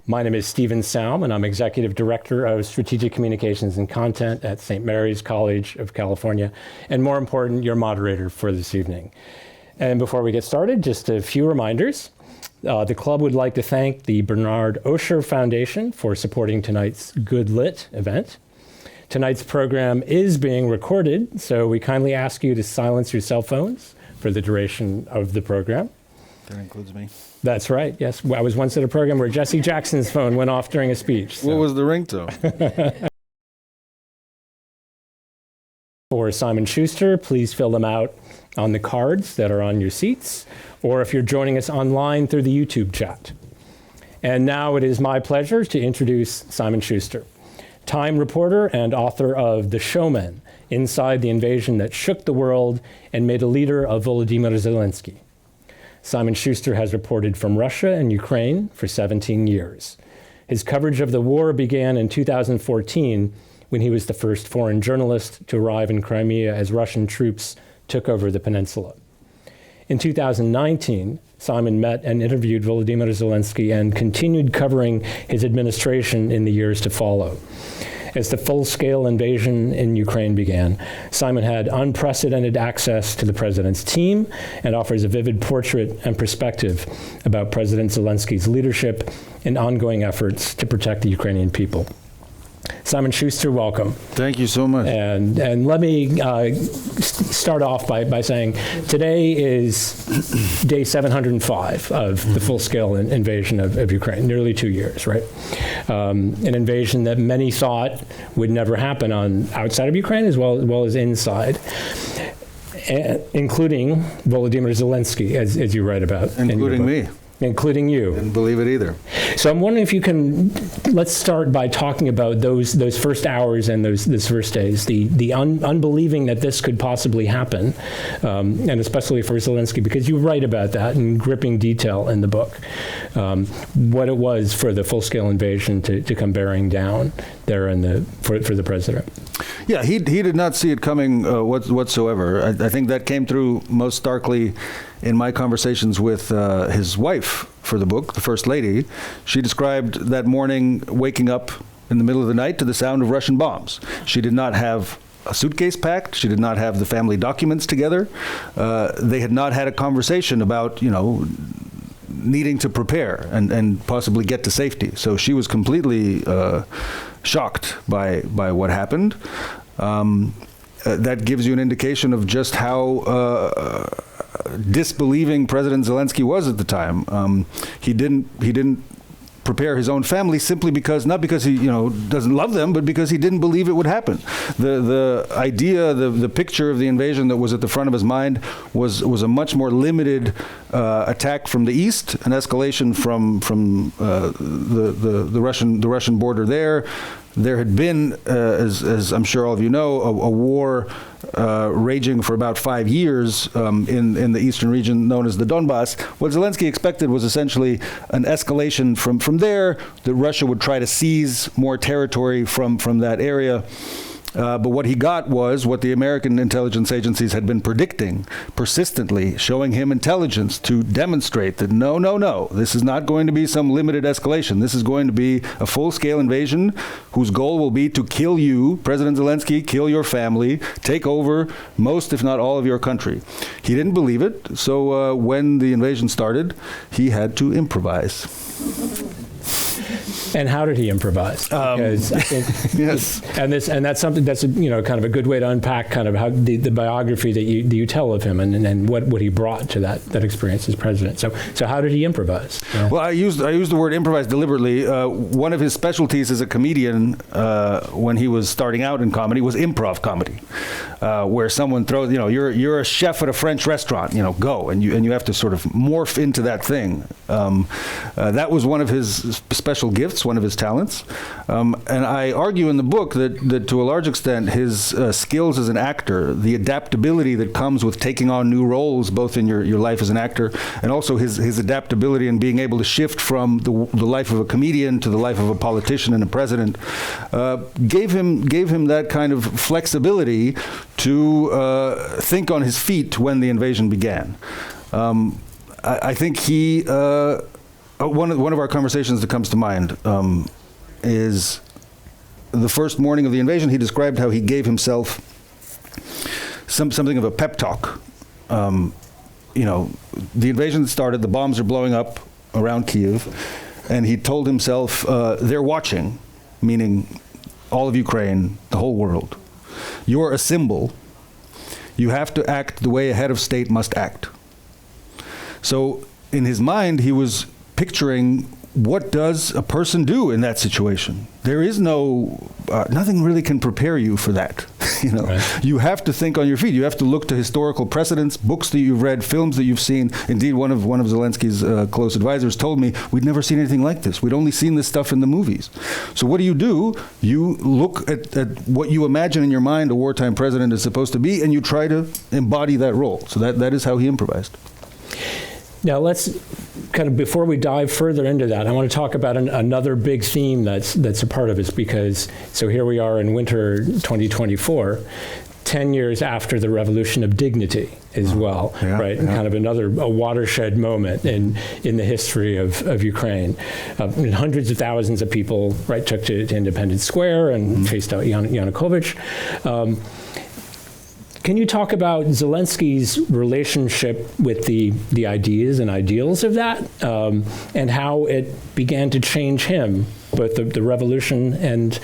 My name is Stephen Saum, and I'm Executive Director of Strategic Communications and Content at St. Mary's College of California, and more important, your moderator for this evening. And before we get started, just a few reminders. The club would like to thank the Bernard Osher Foundation for supporting tonight's Good Lit event. Tonight's program is being recorded, so we kindly ask you to silence your cell phones for the duration of the program. That includes me. That's right, yes. I was once at a program where Jesse Jackson's phone went off during a speech. So. What was the ringtone? For Simon Schuster, please fill them out on the cards that are on your seats, or if you're joining us online through the YouTube chat. And now it is my pleasure to introduce Simon Schuster, Time reporter and author of The Showman, Inside the Invasion That Shook the World and Made a Leader of Volodymyr Zelensky. Simon Schuster has reported from Russia and Ukraine for 17 years. His coverage of the war began in 2014 when he was the first foreign journalist to arrive in Crimea as Russian troops took over the peninsula. In 2019, Simon met and interviewed Volodymyr Zelensky and continued covering his administration in the years to follow. As the full-scale invasion in Ukraine began, Simon had unprecedented access to the president's team and offers a vivid portrait and perspective about President Zelensky's leadership and ongoing efforts to protect the Ukrainian people. Simon Schuster, welcome. Thank you so much. And let me start off by saying today is day 705 of the full-scale invasion of Ukraine, nearly 2 years, right? An invasion that many thought would never happen outside of Ukraine as well as inside, including Volodymyr Zelensky, as you write about. Including me. Including you. Didn't believe it either. So I'm wondering if you can, let's start by talking about those first hours and those first days, the unbelieving that this could possibly happen, and especially for Zelensky, because you write about that in gripping detail in the book, what it was for the full-scale invasion to come bearing down there for the president. Yeah, he did not see it coming whatsoever. I think that came through most starkly in my conversations with his wife for the book, the First Lady. She described that morning waking up in the middle of the night to the sound of Russian bombs. She did not have a suitcase packed. She did not have the family documents together. They had not had a conversation about, needing to prepare and possibly get to safety. So she was completely shocked by what happened. That gives you an indication of just how disbelieving President Zelensky was at the time. He didn't prepare his own family simply because, not because he doesn't love them, but because he didn't believe it would happen. The idea, the picture of the invasion that was at the front of his mind was a much more limited attack from the east, an escalation from the Russian border there. There had been, as I'm sure all of you know, a war raging for about 5 years in the eastern region known as the Donbass. What Zelensky expected was essentially an escalation from there, that Russia would try to seize more territory from that area. But what he got was what the American intelligence agencies had been predicting persistently, showing him intelligence to demonstrate that no, this is not going to be some limited escalation. This is going to be a full-scale invasion whose goal will be to kill you, President Zelensky, kill your family, take over most, if not all, of your country. He didn't believe it, so when the invasion started, he had to improvise. And how did he improvise? Because I think yes, and that's something that's kind of a good way to unpack kind of how the biography that you tell of him and what he brought to that experience as president. So how did he improvise? Well, I used the word improvise deliberately. One of his specialties as a comedian when he was starting out in comedy was improv comedy, where someone throws, you're a chef at a French restaurant, go and you have to sort of morph into that thing. That was one of his special gifts, one of his talents. And I argue in the book that to a large extent his skills as an actor, the adaptability that comes with taking on new roles, both in your life as an actor, and also his adaptability in being able to shift from the life of a comedian to the life of a politician and a president, gave him that kind of flexibility to think on his feet when the invasion began. I think he one of our conversations that comes to mind is the first morning of the invasion. He described how he gave himself something of a pep talk. You know, the invasion started, the bombs are blowing up around Kyiv, and he told himself, they're watching, meaning all of Ukraine, the whole world. You're a symbol. You have to act the way a head of state must act. So in his mind, he was picturing, what does a person do in that situation? There is no, nothing really can prepare you for that. You know, right. You have to think on your feet. You have to look to historical precedents, books that you've read, films that you've seen. Indeed, one of Zelensky's close advisors told me, we'd never seen anything like this. We'd only seen this stuff in the movies. So what do? You look at what you imagine in your mind a wartime president is supposed to be, and you try to embody that role. So that is how he improvised. Now let's kind of, before we dive further into that, I want to talk about another big theme that's a part of this, because so here we are in winter 2024, 10 years after the Revolution of Dignity as well, right? Yeah. Kind of a watershed moment in the history of Ukraine. And hundreds of thousands of people, right, took to Independence Square and chased out Yanukovych. Can you talk about Zelensky's relationship with the ideas and ideals of that, and how it began to change him, both the revolution and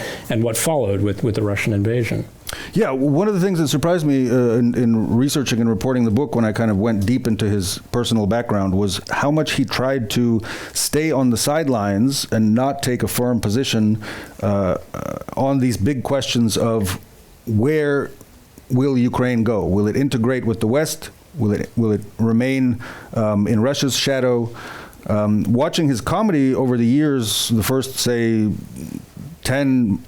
what followed with the Russian invasion? Yeah, one of the things that surprised me in researching and reporting the book, when I kind of went deep into his personal background, was how much he tried to stay on the sidelines and not take a firm position on these big questions of where will Ukraine go? Will it integrate with the West? Will it remain in Russia's shadow? Watching his comedy over the years, the first, say, 10,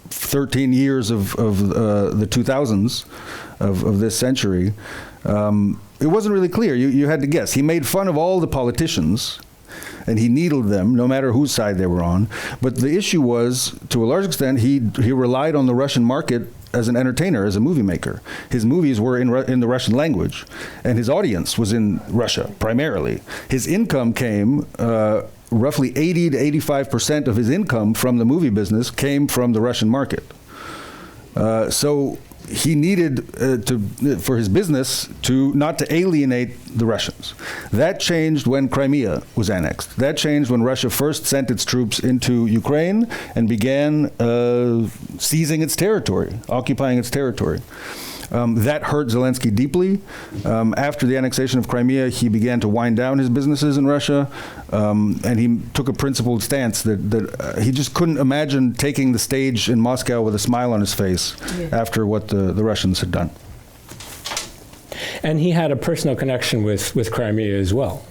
13 years of the 2000s of this century, it wasn't really clear. You had to guess. He made fun of all the politicians, and he needled them, no matter whose side they were on. But the issue was, to a large extent, he relied on the Russian market as an entertainer, as a movie maker. His movies were in the Russian language, and his audience was in Russia, primarily. His income came, roughly 80 to 85% of his income from the movie business came from the Russian market. So he needed for his business not to alienate the Russians. That changed when Crimea was annexed. That changed when Russia first sent its troops into Ukraine and began seizing its territory, occupying its territory. That hurt Zelensky deeply. After the annexation of Crimea, he began to wind down his businesses in Russia, and he took a principled stance that he just couldn't imagine taking the stage in Moscow with a smile on his face after what the Russians had done. And he had a personal connection with Crimea as well.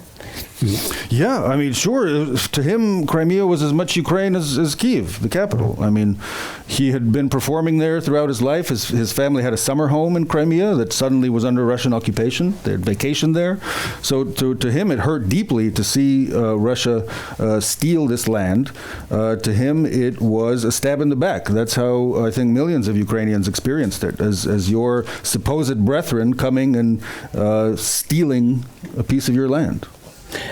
Yeah, I mean, sure. To him, Crimea was as much Ukraine as Kyiv, the capital. I mean, he had been performing there throughout his life. His family had a summer home in Crimea that suddenly was under Russian occupation. They had vacationed there. So to him, it hurt deeply to see Russia steal this land. To him, it was a stab in the back. That's how I think millions of Ukrainians experienced it, as your supposed brethren coming and stealing a piece of your land.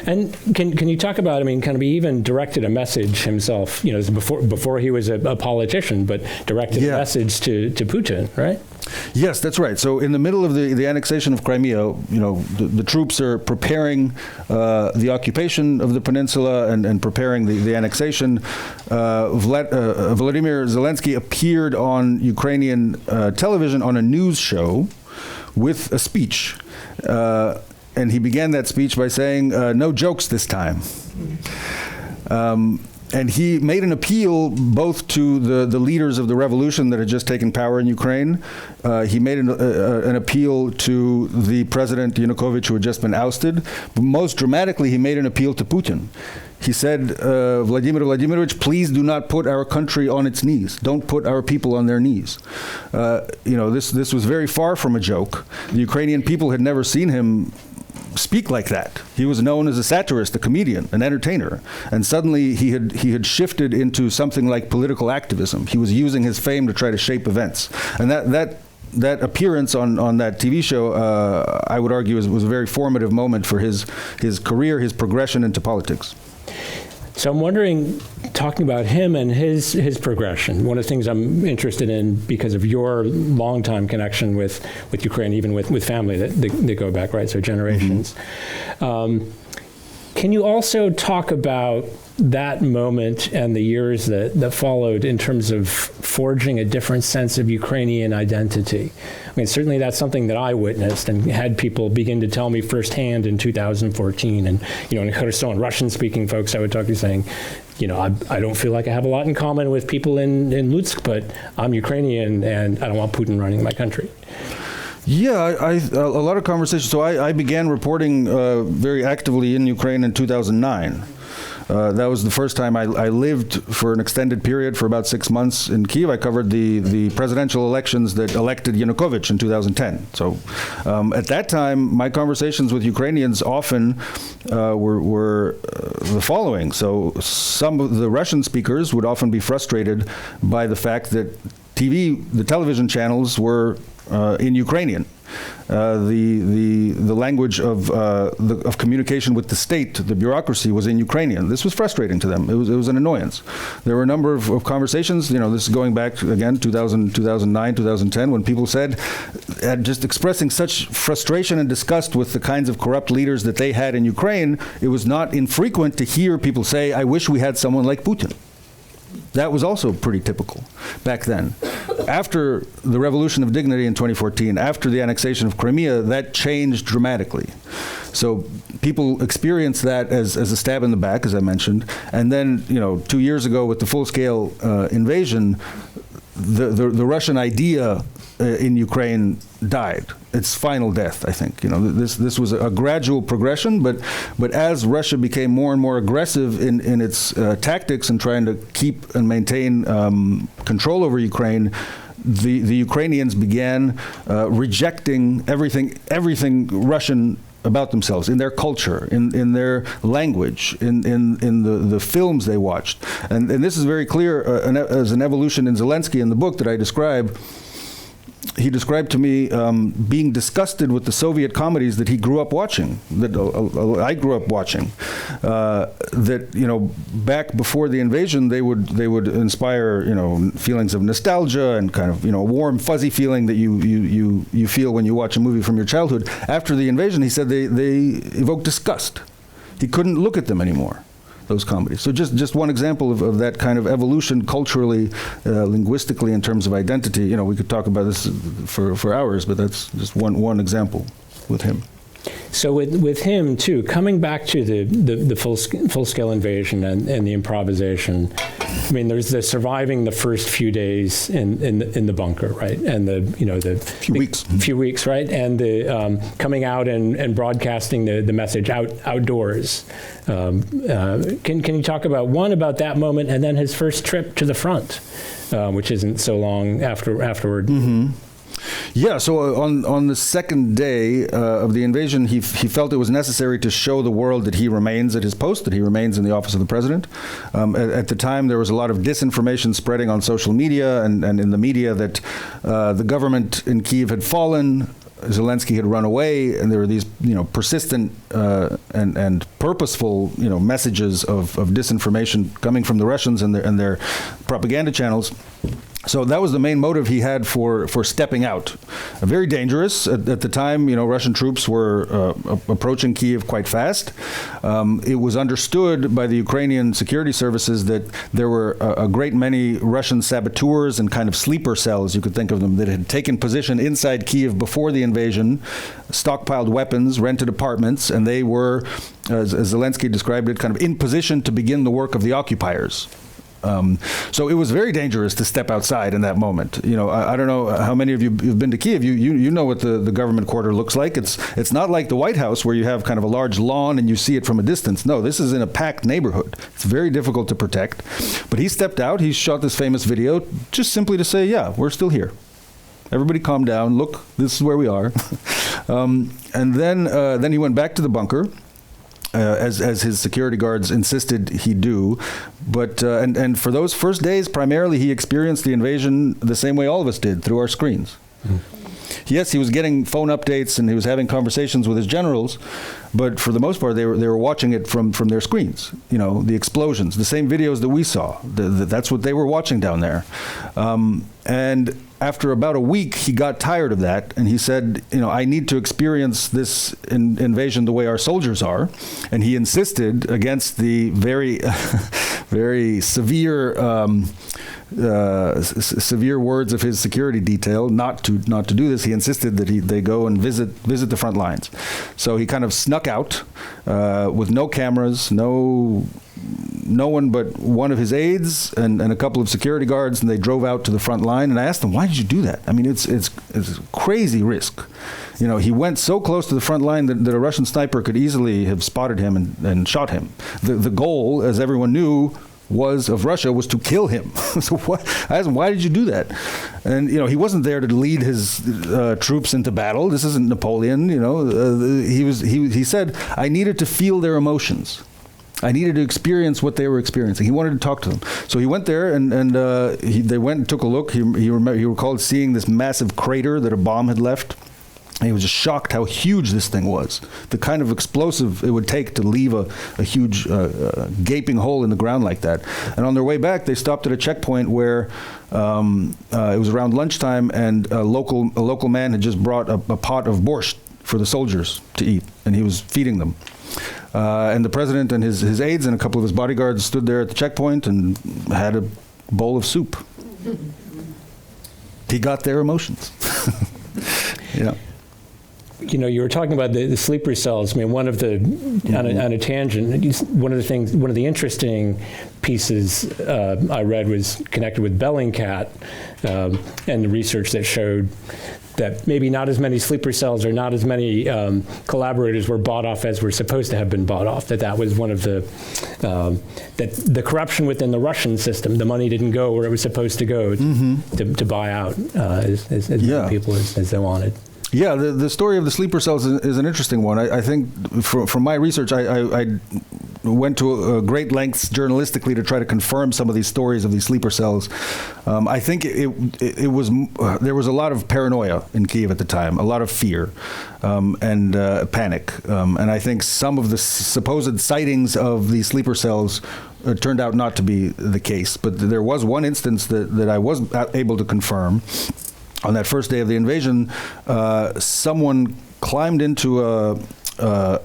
And can you talk about, I mean, kind of, he even directed a message himself, before he was a politician, but directed a message to Putin, right? Yes, that's right. So in the middle of the annexation of Crimea, the troops are preparing the occupation of the peninsula and preparing the annexation. Vladimir Zelensky appeared on Ukrainian television on a news show with a speech. And he began that speech by saying, no jokes this time. And he made an appeal both to the leaders of the revolution that had just taken power in Ukraine. He made an appeal to the president Yanukovych, who had just been ousted. But most dramatically, he made an appeal to Putin. He said, Vladimir Vladimirovich, please do not put our country on its knees. Don't put our people on their knees. This was very far from a joke. The Ukrainian people had never seen him speak like that. He was known as a satirist, a comedian, an entertainer, and suddenly he had shifted into something like political activism. He was using his fame to try to shape events, and that appearance on that TV show, I would argue, was a very formative moment for his career, his progression into politics. So I'm wondering, talking about him and his progression, one of the things I'm interested in because of your longtime connection with Ukraine, even with family that go back, right, so generations. Can you also talk about that moment and the years that followed in terms of forging a different sense of Ukrainian identity? I mean, certainly that's something that I witnessed and had people begin to tell me firsthand in 2014. And, in Kherson, Russian-speaking folks I would talk to saying, I don't feel like I have a lot in common with people in Lutsk, but I'm Ukrainian and I don't want Putin running my country. Yeah, a lot of conversations. So I began reporting very actively in Ukraine in 2009. That was the first time I lived for an extended period for about 6 months in Kyiv. I covered the presidential elections that elected Yanukovych in 2010. So at that time, my conversations with Ukrainians often were the following. So some of the Russian speakers would often be frustrated by the fact that the television channels were in Ukrainian. The language of communication with the state, the bureaucracy, was in Ukrainian. This was frustrating to them. It was an annoyance. There were a number of conversations. This is going back again 2009, 2010, when people said, just expressing such frustration and disgust with the kinds of corrupt leaders that they had in Ukraine. It was not infrequent to hear people say, "I wish we had someone like Putin." That was also pretty typical back then. After the Revolution of Dignity in 2014, after the annexation of Crimea, that changed dramatically. So people experienced that as a stab in the back, as I mentioned. And then, 2 years ago with the full-scale invasion, the Russian idea in Ukraine died. Its final death, I think. This was a gradual progression, but as Russia became more and more aggressive in its tactics and trying to keep and maintain control over Ukraine, the Ukrainians began rejecting everything Russian about themselves, in their culture, in their language, in the films they watched. And this is very clear as an evolution in Zelensky in the book that I describe. He described to me being disgusted with the Soviet comedies that he grew up watching, that I grew up watching. That back before the invasion, they would inspire feelings of nostalgia and kind of a warm fuzzy feeling that you feel when you watch a movie from your childhood. After the invasion, he said they evoked disgust. He couldn't look at them anymore, those comedies. So just one example of that kind of evolution culturally, linguistically, in terms of identity. We could talk about this for hours, but that's just one example with him. So with him too, coming back to the full scale invasion and the improvisation. I mean, there's the surviving the first few days in the bunker, right, and the few weeks, right, and the coming out and broadcasting the message outdoors. Can you talk about that moment and then his first trip to the front, which isn't so long afterward? Mm-hmm. Yeah, so on the second day of the invasion, he felt it was necessary to show the world that he remains at his post, that he remains in the office of the president. At the time, there was a lot of disinformation spreading on social media and in the media that the government in Kyiv had fallen, Zelensky had run away, and there were these, persistent and purposeful, messages of disinformation coming from the Russians and their propaganda channels. So that was the main motive he had for stepping out. Very dangerous. At the time, Russian troops were approaching Kyiv quite fast. It was understood by the Ukrainian security services that there were a great many Russian saboteurs and kind of sleeper cells, you could think of them, that had taken position inside Kyiv before the invasion, stockpiled weapons, rented apartments, and they were, as Zelensky described it, kind of in position to begin the work of the occupiers. So it was very dangerous to step outside in that moment. I don't know how many of you have been to Kyiv. You know what the government quarter looks like. It's not like the White House where you have kind of a large lawn and you see it from a distance. No, this is in a packed neighborhood. It's very difficult to protect. But he stepped out. He shot this famous video just simply to say, yeah, we're still here. Everybody calm down. Look, this is where we are. And then he went back to the bunker. As his security guards insisted he do. But and for those first days, primarily he experienced the invasion the same way all of us did, through our screens. Mm-hmm. yes, he was getting phone updates and he was having conversations with his generals, but for the most part, they were watching it from their screens. You know, the explosions, the same videos that we saw. That's what they were watching down there. And after about a week, he got tired of that, and he said, you know, I need to experience this invasion the way our soldiers are. And he insisted, against the very, very severe severe words of his security detail, not to do this. He insisted that they go and visit the front lines. So he kind of snuck out with no cameras, no one but one of his aides and a couple of security guards, and they drove out to the front line. And I asked him, why did you do that? I mean, it's a crazy risk. You know, he went so close to the front line that a Russian sniper could easily have spotted him and shot him. The goal, as everyone knew, of Russia was to kill him. So I asked him, why did you do that? And, you know, he wasn't there to lead his troops into battle. This isn't Napoleon, you know. He said, I needed to feel their emotions. I needed to experience what they were experiencing. He wanted to talk to them. So he went there, and they went and took a look. He recalled seeing this massive crater that a bomb had left. And he was just shocked how huge this thing was, the kind of explosive it would take to leave a huge gaping hole in the ground like that. And on their way back, they stopped at a checkpoint where it was around lunchtime, and a local man had just brought a pot of borscht for the soldiers to eat, and he was feeding them. And the president and his aides and a couple of his bodyguards stood there at the checkpoint and had a bowl of soup. He got their emotions. Yeah. You know, you were talking about the sleeper cells. I mean, on a tangent, one of the interesting pieces I read was connected with Bellingcat and the research that showed that maybe not as many sleeper cells or not as many collaborators were bought off as were supposed to have been bought off. That was one of that the corruption within the Russian system. The money didn't go where it was supposed to go to buy out as many people as they wanted. Yeah, the story of the sleeper cells is an interesting one. I think from my research, I went to great lengths journalistically to try to confirm some of these stories of these sleeper cells. I think there was a lot of paranoia in Kiev at the time, a lot of fear and panic. And I think some of the supposed sightings of these sleeper cells turned out not to be the case. But there was one instance that I was able to confirm. On that first day of the invasion, someone climbed into a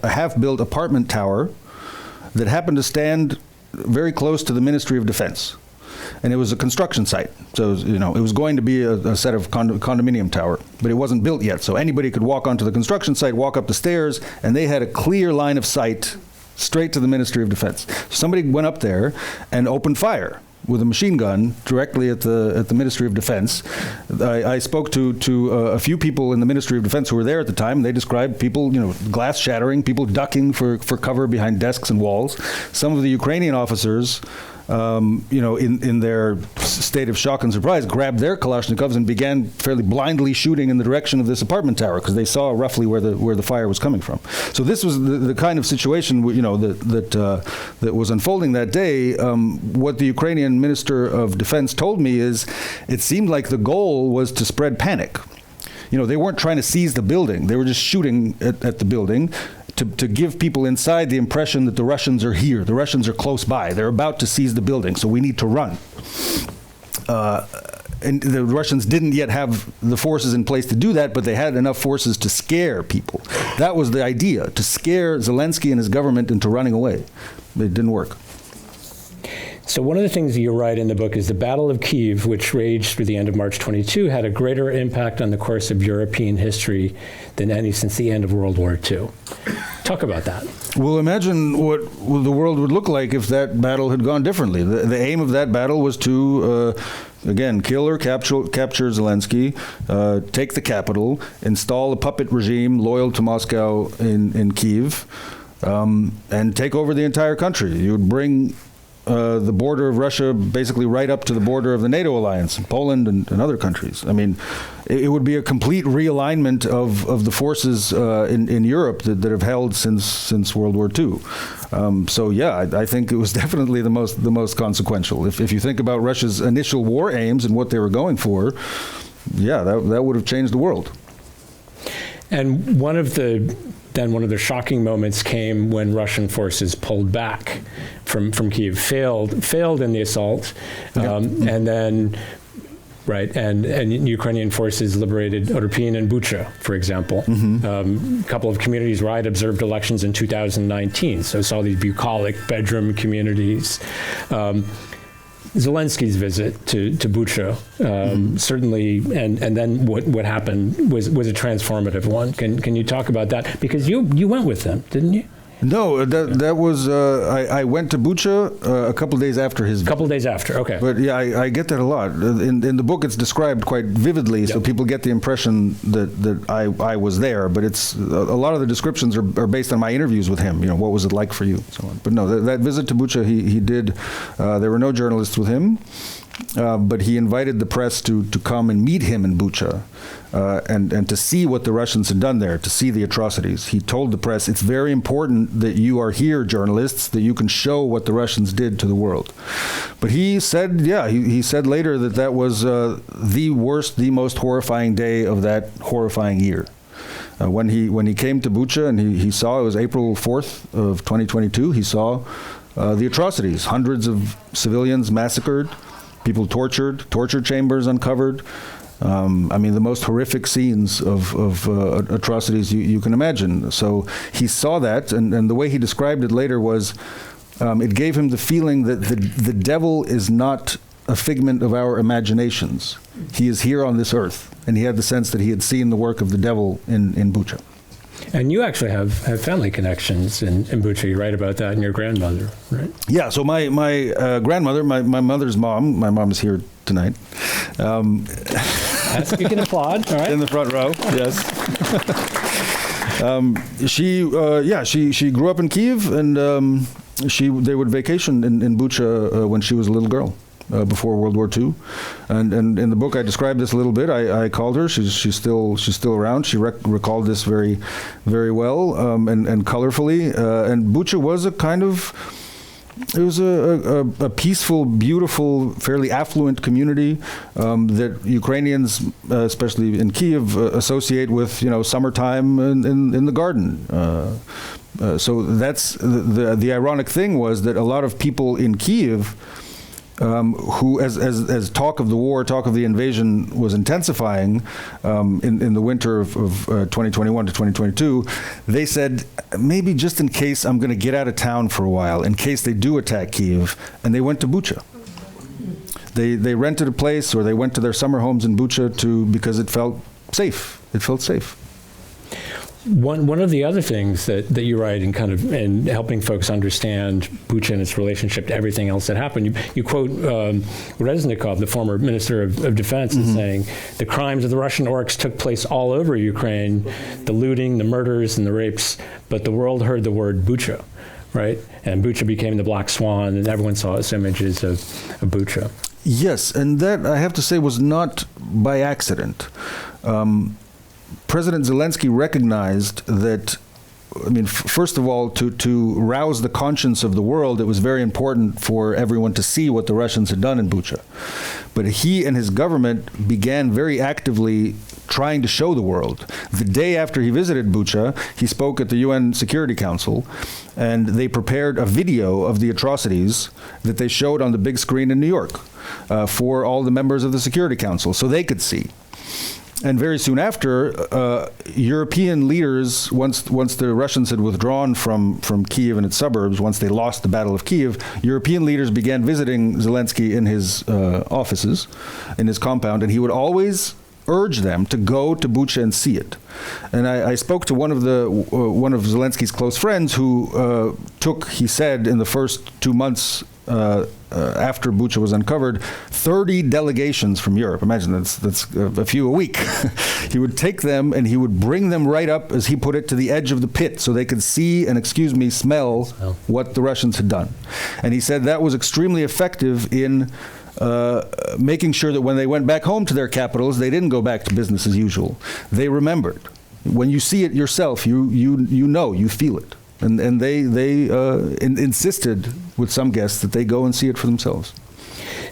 half-built apartment tower that happened to stand very close to the Ministry of Defense. And it was a construction site. So, it was going to be a set of condominium tower, but it wasn't built yet. So anybody could walk onto the construction site, walk up the stairs, and they had a clear line of sight straight to the Ministry of Defense. Somebody went up there and opened fire with a machine gun directly at the Ministry of Defense. I spoke to a few people in the Ministry of Defense who were there at the time. They described people, glass shattering, people ducking for cover behind desks and walls. Some of the Ukrainian officers, in their state of shock and surprise, grabbed their Kalashnikovs and began fairly blindly shooting in the direction of this apartment tower because they saw roughly where the fire was coming from. So this was the kind of situation, that was unfolding that day. What the Ukrainian Minister of Defense told me is it seemed like the goal was to spread panic. They weren't trying to seize the building. They were just shooting at the building to give people inside the impression that the Russians are here. The Russians are close by. They're about to seize the building, so we need to run. And the Russians didn't yet have the forces in place to do that, but they had enough forces to scare people. That was the idea, to scare Zelensky and his government into running away. It didn't work. So one of the things that you write in the book is the Battle of Kiev, which raged through the end of March 22, had a greater impact on the course of European history than any since the end of World War II. Talk about that. Well, imagine what the world would look like if that battle had gone differently. The aim of that battle was to, again, kill or capture Zelensky, take the capital, install a puppet regime loyal to Moscow in Kiev, and take over the entire country. You would bring the border of Russia basically right up to the border of the NATO alliance, Poland and other countries. I mean, it would be a complete realignment of the forces in Europe that have held since World War II. I think it was definitely the most consequential. If you think about Russia's initial war aims and what they were going for, that would have changed the world. And one of the shocking moments came when Russian forces pulled back from Kyiv, failed in the assault, and then. Right, and Ukrainian forces liberated Irpin and Bucha, for example. A couple of communities where I'd observed elections in 2019, so saw these bucolic bedroom communities. Zelensky's visit to Bucha certainly, and then what happened was a transformative one. Can you talk about that? Because you went with them, didn't you? No, that was I went to Bucha a couple of days after his. A couple of days after, okay. But yeah, I get that a lot. In the book, it's described quite vividly, so people get the impression that I was there. But it's a lot of the descriptions are based on my interviews with him. You know, what was it like for you, and so on. But no, that visit to Bucha, he did. There were no journalists with him. But he invited the press to come and meet him in Bucha and to see what the Russians had done there, to see the atrocities. He told the press, it's very important that you are here, journalists, that you can show what the Russians did to the world. But he said, he said later that was the worst, the most horrifying day of that horrifying year. When he came to Bucha and he saw, it was April 4th of 2022, he saw the atrocities, hundreds of civilians massacred, people tortured, torture chambers uncovered. I mean, the most horrific scenes of atrocities you can imagine. So he saw that, and the way he described it later was, it gave him the feeling that the devil is not a figment of our imaginations. He is here on this earth, and he had the sense that he had seen the work of the devil in Bucha. And you actually have family connections in Bucha. You write about that in your grandmother, right? Yeah, so my grandmother, my mother's mom, my mom is here tonight. You can applaud, all right? In the front row, yes. She grew up in Kyiv, and they would vacation in Bucha when she was a little girl. Before World War II, and in the book I described this a little bit. I called her. She's still around. She recalled this very, very well and colorfully. And Bucha was it was a peaceful, beautiful, fairly affluent community that Ukrainians, especially in Kyiv, associate with summertime in the garden. So that's the ironic thing was that a lot of people in Kyiv. Who, as talk of the war, talk of the invasion was intensifying in the winter of 2021 to 2022, they said, maybe just in case I'm going to get out of town for a while, in case they do attack Kyiv, and they went to Bucha. They rented a place, or they went to their summer homes in Bucha because it felt safe. It felt safe. One of the other things that you write in helping folks understand Bucha and its relationship to everything else that happened, you quote Reznikov, the former Minister of Defense, as saying, the crimes of the Russian orcs took place all over Ukraine, the looting, the murders, and the rapes, but the world heard the word Bucha, right? And Bucha became the black swan, and everyone saw its images of Bucha. Yes, and that, I have to say, was not by accident. President Zelensky recognized that, first of all, to rouse the conscience of the world, it was very important for everyone to see what the Russians had done in Bucha. But he and his government began very actively trying to show the world. The day after he visited Bucha, he spoke at the UN Security Council, and they prepared a video of the atrocities that they showed on the big screen in New York for all the members of the Security Council, so they could see. And very soon after, European leaders, once the Russians had withdrawn from Kyiv and its suburbs, once they lost the Battle of Kyiv, European leaders began visiting Zelensky in his offices, in his compound, and he would always urge them to go to Bucha and see it. And I spoke to one of Zelensky's close friends who he said, in the first 2 months after Bucha was uncovered, 30 delegations from Europe. Imagine that's a few a week. He would take them and he would bring them right up, as he put it, to the edge of the pit so they could see and, smell what the Russians had done. And he said that was extremely effective in making sure that when they went back home to their capitals, they didn't go back to business as usual. They remembered. When you see it yourself, you know, you feel it. And they insisted with some guests that they go and see it for themselves.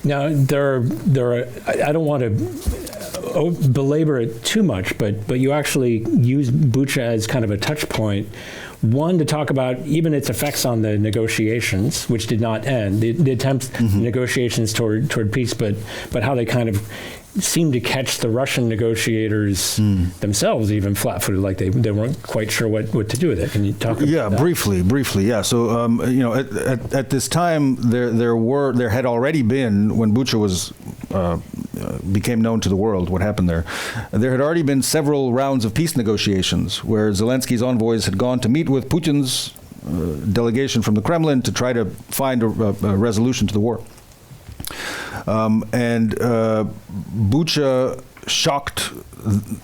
Now, there are, I don't want to belabor it too much, but you actually use Bucha as kind of a touch point. One, to talk about even its effects on the negotiations, which did not end, the attempts, negotiations toward peace, but how they kind of seemed to catch the Russian negotiators themselves even flat-footed, like they weren't quite sure what to do with it. Can you talk about that? Briefly, yeah. So, at this time, there had already been, when Bucha was became known to the world, what happened there had already been several rounds of peace negotiations where Zelensky's envoys had gone to meet with Putin's delegation from the Kremlin to try to find a resolution to the war. And Bucha shocked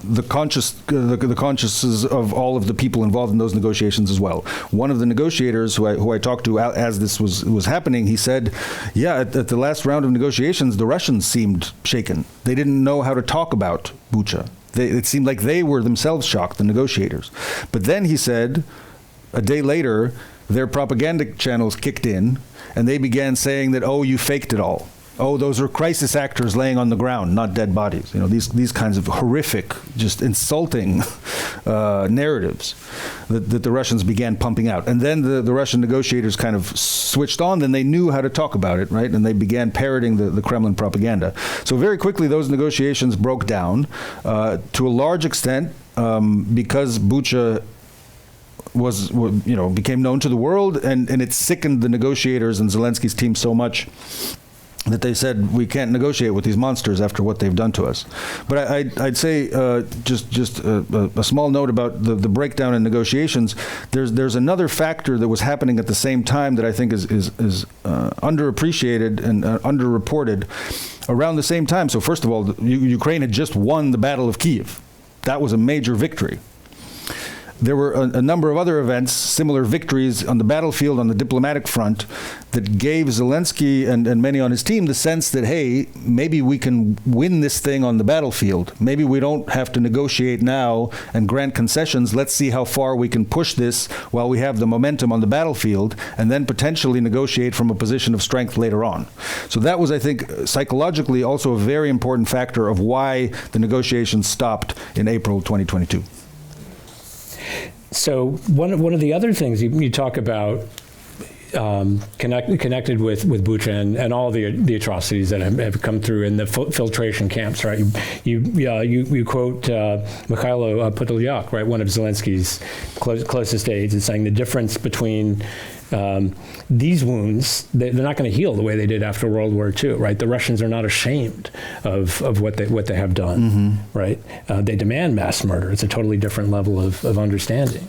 the consciences of all of the people involved in those negotiations as well. One of the negotiators who I talked to as this was happening, he said, yeah, at the last round of negotiations, the Russians seemed shaken. They didn't know how to talk about Bucha. It seemed like they were themselves shocked, the negotiators. But then he said, a day later, their propaganda channels kicked in, and they began saying that, oh, you faked it all. Oh, those are crisis actors laying on the ground, not dead bodies. You know, these kinds of horrific, just insulting narratives that the Russians began pumping out. And then the Russian negotiators kind of switched on, then they knew how to talk about it, right? And they began parroting the Kremlin propaganda. So very quickly, those negotiations broke down to a large extent because Bucha became known to the world, and it sickened the negotiators and Zelensky's team so much that they said, we can't negotiate with these monsters after what they've done to us. But I'd say just a small note about the breakdown in negotiations. There's another factor that was happening at the same time that I think is underappreciated and underreported around the same time. So first of all, Ukraine had just won the Battle of Kyiv. That was a major victory. There were a number of other events, similar victories on the battlefield, on the diplomatic front, that gave Zelensky and many on his team the sense that, hey, maybe we can win this thing on the battlefield. Maybe we don't have to negotiate now and grant concessions. Let's see how far we can push this while we have the momentum on the battlefield, and then potentially negotiate from a position of strength later on. So that was, I think, psychologically also a very important factor of why the negotiations stopped in April 2022. So one of the other things you talk about connected with Bucha and all the atrocities that have come through in the filtration camps, right? You quote Mikhailo Podolyak, right, one of Zelensky's closest aides, is saying the difference between these wounds, they're not going to heal the way they did after World War II, right? The Russians are not ashamed of what they have done, right? They demand mass murder. It's a totally different level of understanding.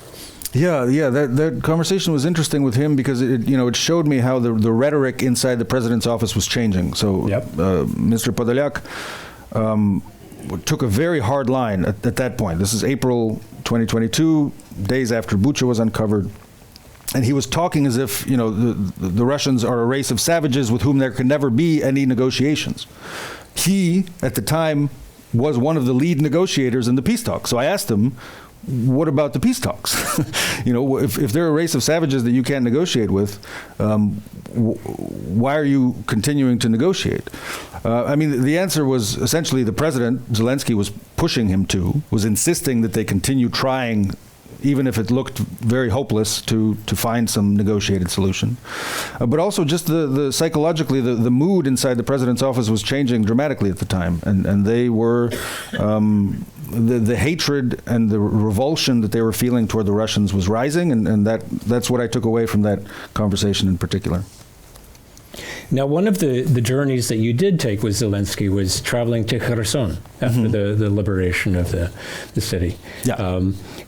Yeah. That conversation was interesting with him because it showed me how the rhetoric inside the president's office was changing. So Mr. Podolyak took a very hard line at that point. This is April 2022, days after Bucha was uncovered. And he was talking as if, the Russians are a race of savages with whom there can never be any negotiations. He, at the time, was one of the lead negotiators in the peace talks. So I asked him, what about the peace talks? If they're a race of savages that you can't negotiate with, why are you continuing to negotiate? The answer was essentially the president, Zelensky, was pushing him was insisting that they continue trying, even if it looked very hopeless, to find some negotiated solution. But also just the psychologically, the mood inside the president's office was changing dramatically at the time. And they were, the hatred and the revulsion that they were feeling toward the Russians was rising. And that's what I took away from that conversation in particular. Now, one of the journeys that you did take with Zelensky was traveling to Kherson after the liberation of the city. Yeah.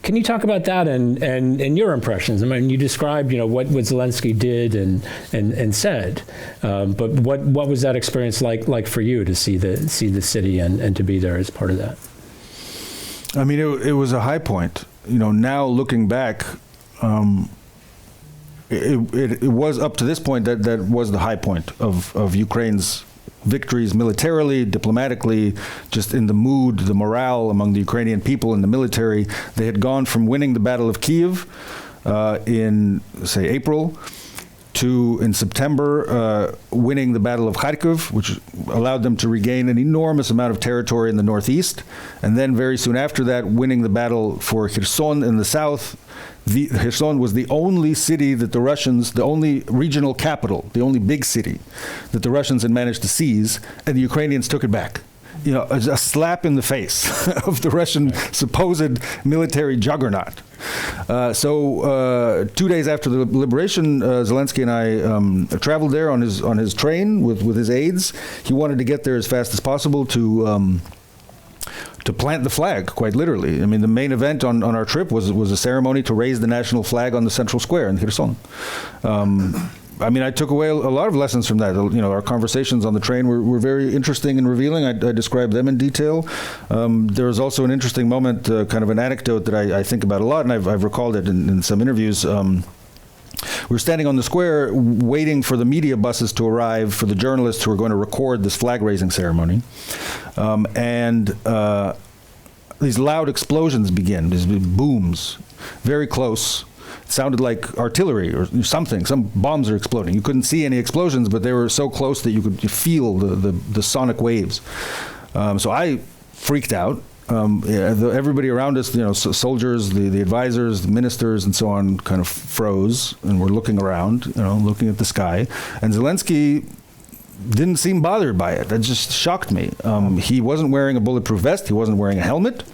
Can you talk about that and your impressions? I mean, you described what Zelensky did and said, but what was that experience like for you to see the city and to be there as part of that? I mean, it was a high point. Now looking back. It was up to this point that was the high point of Ukraine's victories militarily, diplomatically, just in the mood, the morale among the Ukrainian people and the military. They had gone from winning the Battle of Kyiv in, say, April to, in September, winning the Battle of Kharkiv, which allowed them to regain an enormous amount of territory in the northeast, and then very soon after that, winning the battle for Kherson in the south. Kherson was the only city that the Russians, the only regional capital, the only big city that the Russians had managed to seize, and the Ukrainians took it back. You know, a slap in the face of the Russian supposed military juggernaut. So 2 days after the liberation, Zelensky and I traveled there on his train with his aides. He wanted to get there as fast as possible to plant the flag, quite literally. I mean, the main event on our trip was a ceremony to raise the national flag on the central square in Kherson. I mean, I took away a lot of lessons from that. You know, our conversations on the train were very interesting and revealing. I described them in detail. There was also an interesting moment, kind of an anecdote that I think about a lot, and I've recalled it in some interviews. We were standing on the square waiting for the media buses to arrive for the journalists who were going to record this flag-raising ceremony. And these loud explosions begin, these booms, very close. It sounded like artillery or something. Some bombs are exploding. You couldn't see any explosions, but they were so close that you could feel the sonic waves. So I freaked out. Everybody around us, you know, soldiers, the advisors, the ministers, and so on, kind of froze and were looking around, you know, looking at the sky. And Zelensky didn't seem bothered by it. That just shocked me. He wasn't wearing a bulletproof vest. He wasn't wearing a helmet.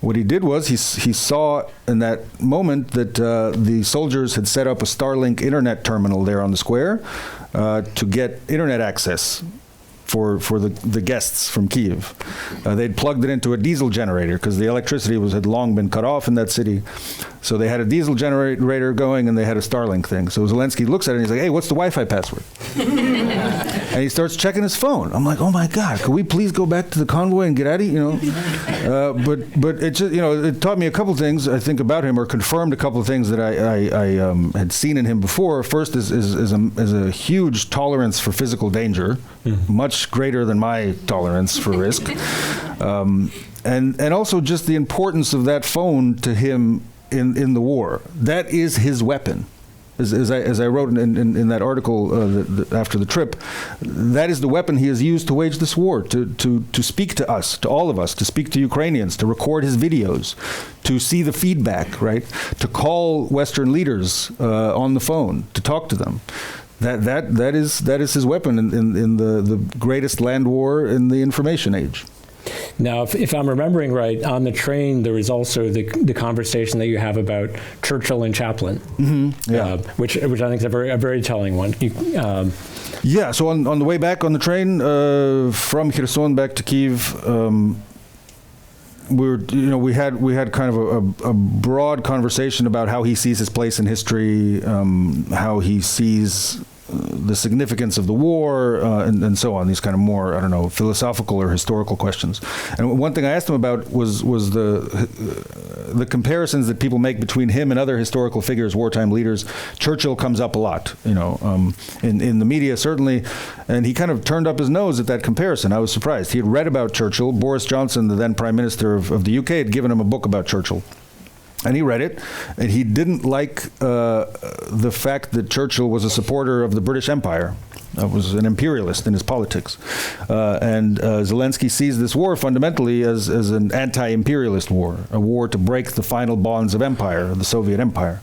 What he did was he saw in that moment that the soldiers had set up a Starlink internet terminal there on the square to get internet access for the guests from Kyiv. They'd plugged it into a diesel generator because the electricity had long been cut off in that city. So they had a diesel generator going and they had a Starlink thing. So Zelensky looks at it and he's like, hey, what's the Wi-Fi password? And he starts checking his phone. I'm like, oh my God, could we please go back to the convoy and get out of here? You know, but it just, you know, it taught me a couple things I think about him, or confirmed a couple of things that I had seen in him before. First is a huge tolerance for physical danger, much greater than my tolerance for risk, and also just the importance of that phone to him in the war. That is his weapon. As I wrote in that article after the trip, that is the weapon he has used to wage this war, to speak to us, to all of us, to speak to Ukrainians, to record his videos, to see the feedback, right? To call Western leaders on the phone, to talk to them. That is his weapon in the greatest land war in the information age. Now, if I'm remembering right, on the train there was also the conversation that you have about Churchill and Chaplin, which I think is a very telling one. Yeah. So on the way back on the train from Kherson back to Kyiv, we had kind of a broad conversation about how he sees his place in history, how he sees the significance of the war, and so on, these kind of more, I don't know, philosophical or historical questions. And one thing I asked him about was the comparisons that people make between him and other historical figures, wartime leaders. Churchill comes up a lot, you know, in the media certainly, and he kind of turned up his nose at that comparison. I was surprised. He had read about Churchill. Boris Johnson, the then Prime Minister of the UK, had given him a book about Churchill. And he read it, and he didn't like the fact that Churchill was a supporter of the British Empire, was an imperialist in his politics. And Zelensky sees this war fundamentally as an anti-imperialist war, a war to break the final bonds of empire, the Soviet Empire.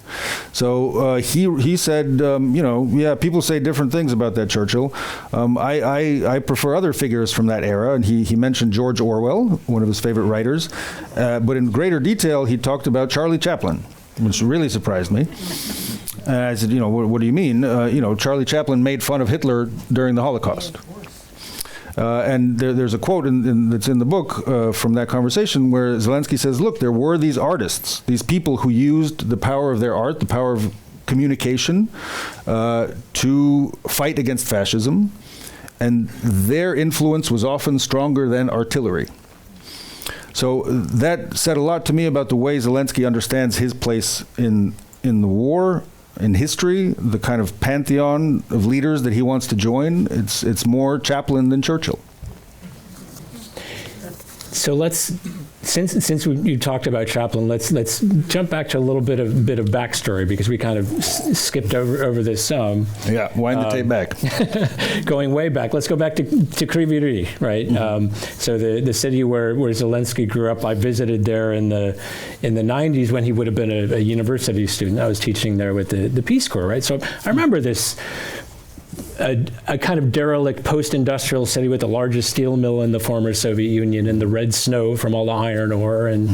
So he said, you know, yeah, people say different things about that Churchill. I prefer other figures from that era, and he mentioned George Orwell, one of his favorite writers. But in greater detail, he talked about Charlie Chaplin, which really surprised me. And I said, you know, what do you mean? You know, Charlie Chaplin made fun of Hitler during the Holocaust. And there's a quote that's in the book from that conversation where Zelensky says, look, there were these artists, these people who used the power of their art, the power of communication, to fight against fascism. And their influence was often stronger than artillery. So that said a lot to me about the way Zelensky understands his place in the war, in history, the kind of pantheon of leaders that he wants to join. It's more Chaplin than Churchill. So let's Since you talked about Chaplin, let's jump back to a little bit of backstory, because we kind of skipped over this. Wind the tape back. Going way back, let's go back to Kryvyi Rih, right? Mm-hmm. So the city where Zelensky grew up. I visited there in the 90s when he would have been a university student. I was teaching there with the Peace Corps, right? So I remember this. A kind of derelict post-industrial city with the largest steel mill in the former Soviet Union, and the red snow from all the iron ore, and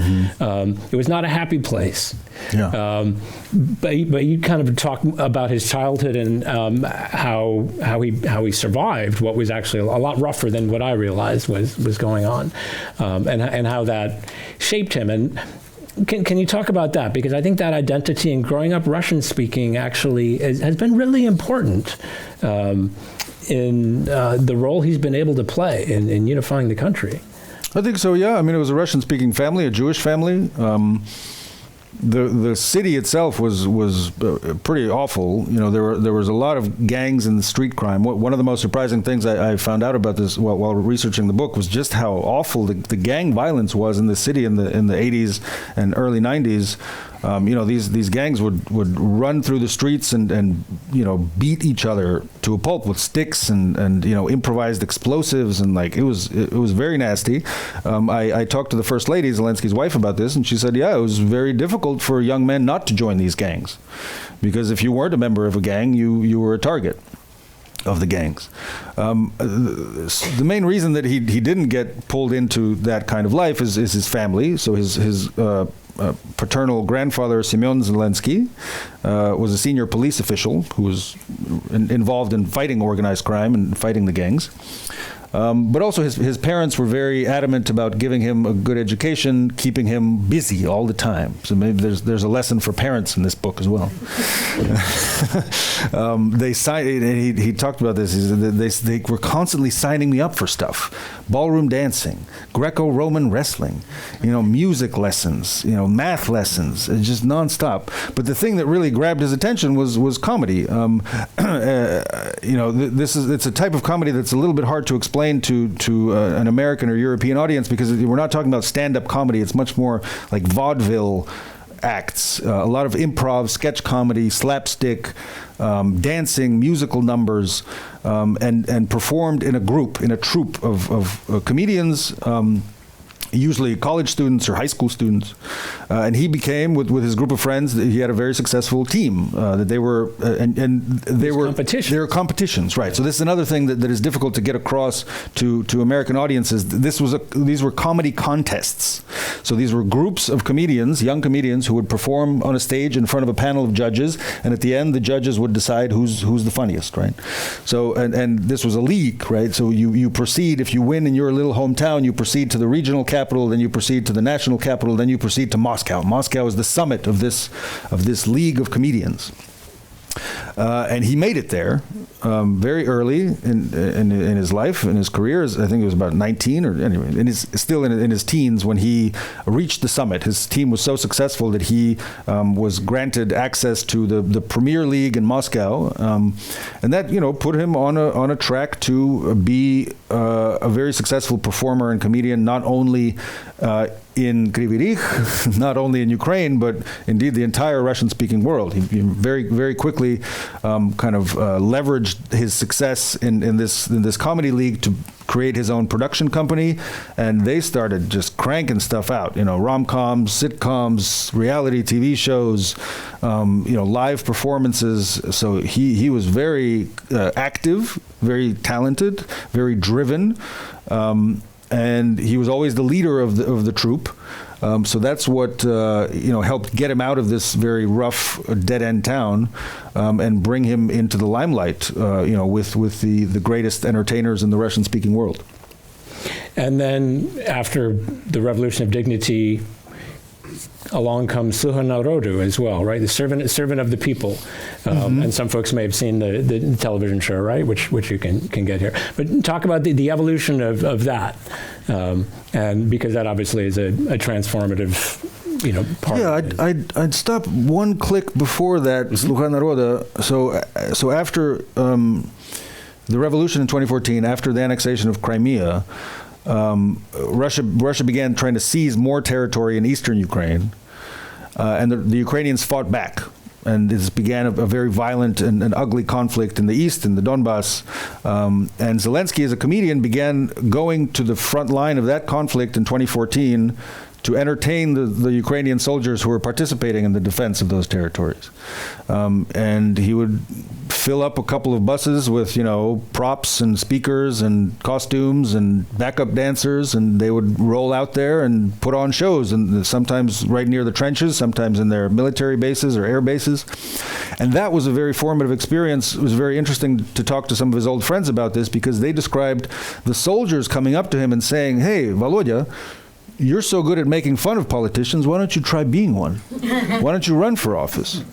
it was not a happy place. Yeah. But you kind of talk about his childhood and how he survived what was actually a lot rougher than what I realized was going on, and how that shaped him. And can you talk about that? Because I think that identity and growing up Russian-speaking actually has been really important in the role he's been able to play in unifying the country. I think so, yeah. I mean, it was a Russian-speaking family, a Jewish family. The city itself was pretty awful. You know, there was a lot of gangs and street crime. One of the most surprising things I found out about this while researching the book was just how awful the gang violence was in the city in the 80s and early 90s. You know, these gangs would run through the streets and you know, beat each other to a pulp with sticks and you know, improvised explosives, and like it was very nasty. I talked to the First Lady, Zelensky's wife, about this, and she said, yeah, it was very difficult for young men not to join these gangs, because if you weren't a member of a gang, you were a target of the gangs. The main reason that he didn't get pulled into that kind of life is his family. So his paternal grandfather, Semyon Zelensky, was a senior police official who was involved in fighting organized crime and fighting the gangs. But also his parents were very adamant about giving him a good education, keeping him busy all the time. So maybe there's a lesson for parents in this book as well. They signed, and he talked about this. He said they were constantly signing me up for stuff: ballroom dancing, Greco-Roman wrestling, you know, music lessons, you know, math lessons, just nonstop. But the thing that really grabbed his attention was comedy. You know, it's a type of comedy that's a little bit hard to explain to an American or European audience, because we're not talking about stand-up comedy. It's much more like vaudeville acts, a lot of improv, sketch comedy, slapstick, dancing, musical numbers, and performed in a troupe of comedians, usually college students or high school students. And he became, with his group of friends, he had a very successful team that they were, they were competitions, right? So this is another thing that is difficult to get across to American audiences. These were comedy contests. So these were groups of comedians, young comedians, who would perform on a stage in front of a panel of judges, and at the end, the judges would decide who's the funniest, right? So, and this was a league, right? So you proceed, if you win in your little hometown, you proceed to the regional capital, then you proceed to the national capital, then you proceed to Moscow. Moscow is the summit of this league of comedians. And he made it there very early in his life, in his career. I think it was about 19, or anyway, still in his teens when he reached the summit. His team was so successful that he was granted access to the Premier League in Moscow, and that, you know, put him on a track to be a very successful performer and comedian, not only in Kryvyi Rih, not only in Ukraine, but indeed the entire Russian-speaking world. He very, very quickly kind of leveraged his success in this comedy league to create his own production company, and they started just cranking stuff out. You know, rom-coms, sitcoms, reality TV shows, you know, live performances. So he was very active, very talented, very driven. And he was always the leader of the troupe. So that's what you know, helped get him out of this very rough, dead-end town, and bring him into the limelight. You know, with the greatest entertainers in the Russian-speaking world. And then after the Revolution of Dignity, along comes Sluha Narodu as well, right? The servant of the people. And some folks may have seen the television show, right? Which you can get here. But talk about the evolution of that, and because that obviously is a transformative, you know, part. Yeah, I'd stop one click before that. Sluha Narodu. So after the revolution in 2014, after the annexation of Crimea, Russia began trying to seize more territory in eastern Ukraine, and the Ukrainians fought back. And this began a very violent and ugly conflict in the east, in the Donbass. And Zelensky, as a comedian, began going to the front line of that conflict in 2014 to entertain the Ukrainian soldiers who were participating in the defense of those territories. And he would fill up a couple of buses with, props and speakers and costumes and backup dancers, and they would roll out there and put on shows, and sometimes right near the trenches, sometimes in their military bases or air bases. And that was a very formative experience. It was very interesting to talk to some of his old friends about this, because they described the soldiers coming up to him and saying, "Hey, Volodya, you're so good at making fun of politicians, why don't you try being one? Why don't you run for office?"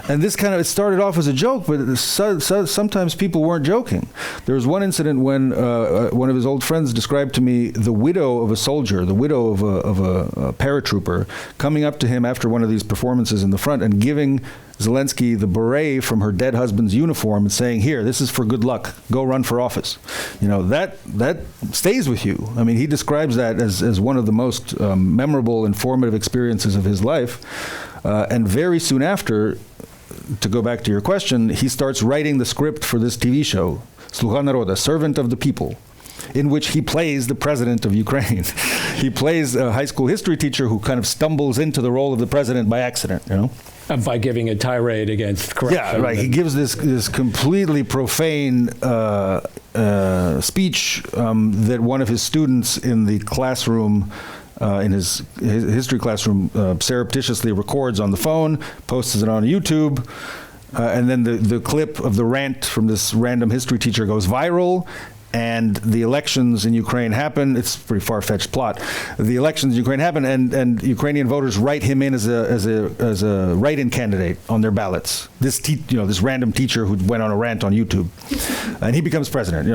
And this it started off as a joke, but sometimes people weren't joking. There was one incident when one of his old friends described to me the widow of a soldier, the widow of a paratrooper, coming up to him after one of these performances in the front and giving Zelensky the beret from her dead husband's uniform and saying, "Here, this is for good luck. Go run for office." That stays with you. I mean, he describes that as one of the most memorable, informative experiences of his life. And very soon after, to go back to your question, he starts writing the script for this TV show, Sluga Naroda, Servant of the People, in which he plays the president of Ukraine. He plays a high school history teacher who kind of stumbles into the role of the president by accident, By giving a tirade against corruption. Yeah, right. He gives this completely profane speech that one of his students in the classroom, in his history classroom, surreptitiously records on the phone, posts it on YouTube, and then the clip of the rant from this random history teacher goes viral. And the elections in Ukraine happen. It's a pretty far-fetched plot. The elections in Ukraine happen, and Ukrainian voters write him in as a write-in candidate on their ballots. This this random teacher who went on a rant on YouTube, and he becomes president.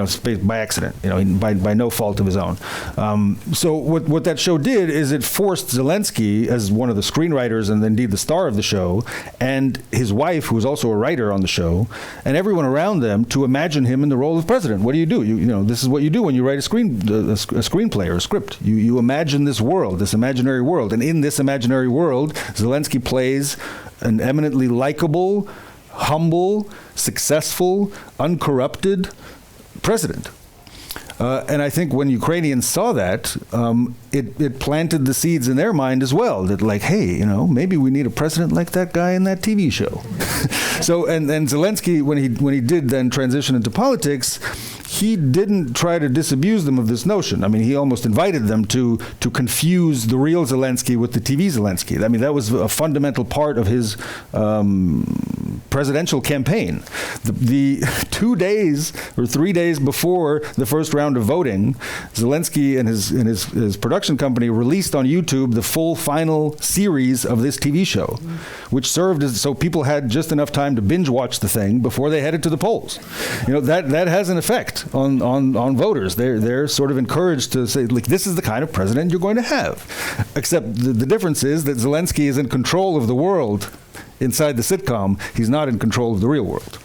By accident. By no fault of his own. So what that show did is it forced Zelensky, as one of the screenwriters and indeed the star of the show, and his wife, who was also a writer on the show, and everyone around them, to imagine him in the role of president. What do you do? This is what you do when you write a screenplay or a script. You imagine this world, this imaginary world. And in this imaginary world, Zelensky plays an eminently likable, humble, successful, uncorrupted president. And I think when Ukrainians saw that, it planted the seeds in their mind as well, that hey, maybe we need a president like that guy in that TV show. So, and Zelensky, when he did then transition into politics, he didn't try to disabuse them of this notion. I mean, he almost invited them to confuse the real Zelensky with the TV Zelensky. I mean, that was a fundamental part of his presidential campaign. The 2 days or 3 days before the first round of voting, Zelensky and his production company released on YouTube the full final series of this TV show, which served as so people had just enough time to binge watch the thing before they headed to the polls. That has an effect on voters. They're sort of encouraged to say, this is the kind of president you're going to have. Except the difference is that Zelensky is in control of the world inside the sitcom. He's not in control of the real world.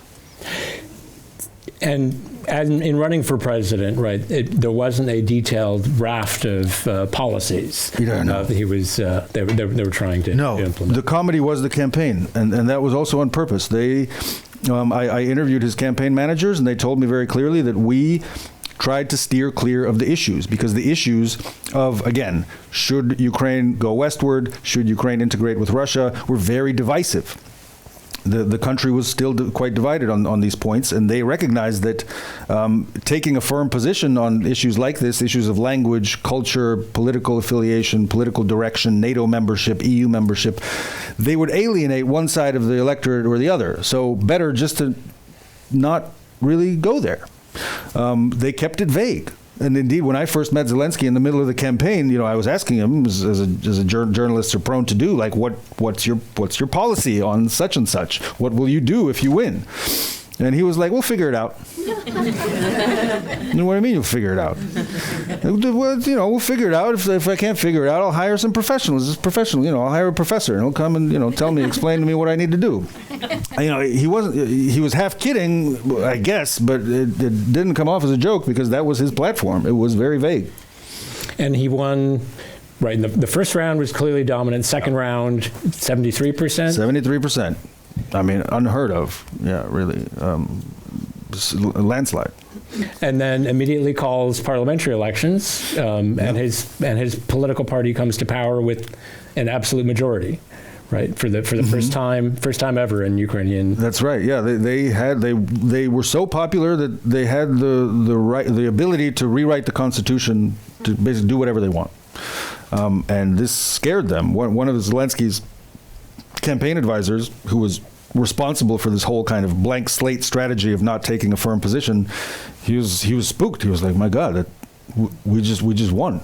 And in running for president, right, there wasn't a detailed raft of policies they were trying to implement. The comedy was the campaign, and that was also on purpose. I interviewed his campaign managers, and they told me very clearly that we tried to steer clear of the issues, because the issues of, again, should Ukraine go westward, should Ukraine integrate with Russia, were very divisive. The country was still quite divided on these points, and they recognized that taking a firm position on issues like this, issues of language, culture, political affiliation, political direction, NATO membership, EU membership, they would alienate one side of the electorate or the other. So better just to not really go there. They kept it vague. And indeed, when I first met Zelensky in the middle of the campaign, I was asking him, as journalists are prone to do, what's your policy on such and such? What will you do if you win? And he was like, we'll figure it out. What do you mean you'll figure it out? Well, we'll figure it out. If I can't figure it out, I'll hire some professionals. I'll hire a professor, and he'll come and, tell me, explain to me what I need to do. He was half kidding, I guess, but it didn't come off as a joke, because that was his platform. It was very vague. And he won, right, the first round was clearly dominant. Second round, 73%? 73%. I mean, unheard of. Yeah, really. A landslide. And then immediately calls parliamentary elections, and his political party comes to power with an absolute majority, right? For the first time ever in Ukrainian. That's right. Yeah, they were so popular that they had the ability to rewrite the constitution to basically do whatever they want, and this scared them. One of Zelensky's campaign advisors, who was responsible for this whole kind of blank slate strategy of not taking a firm position, he was spooked. He was like, "My God, we just won."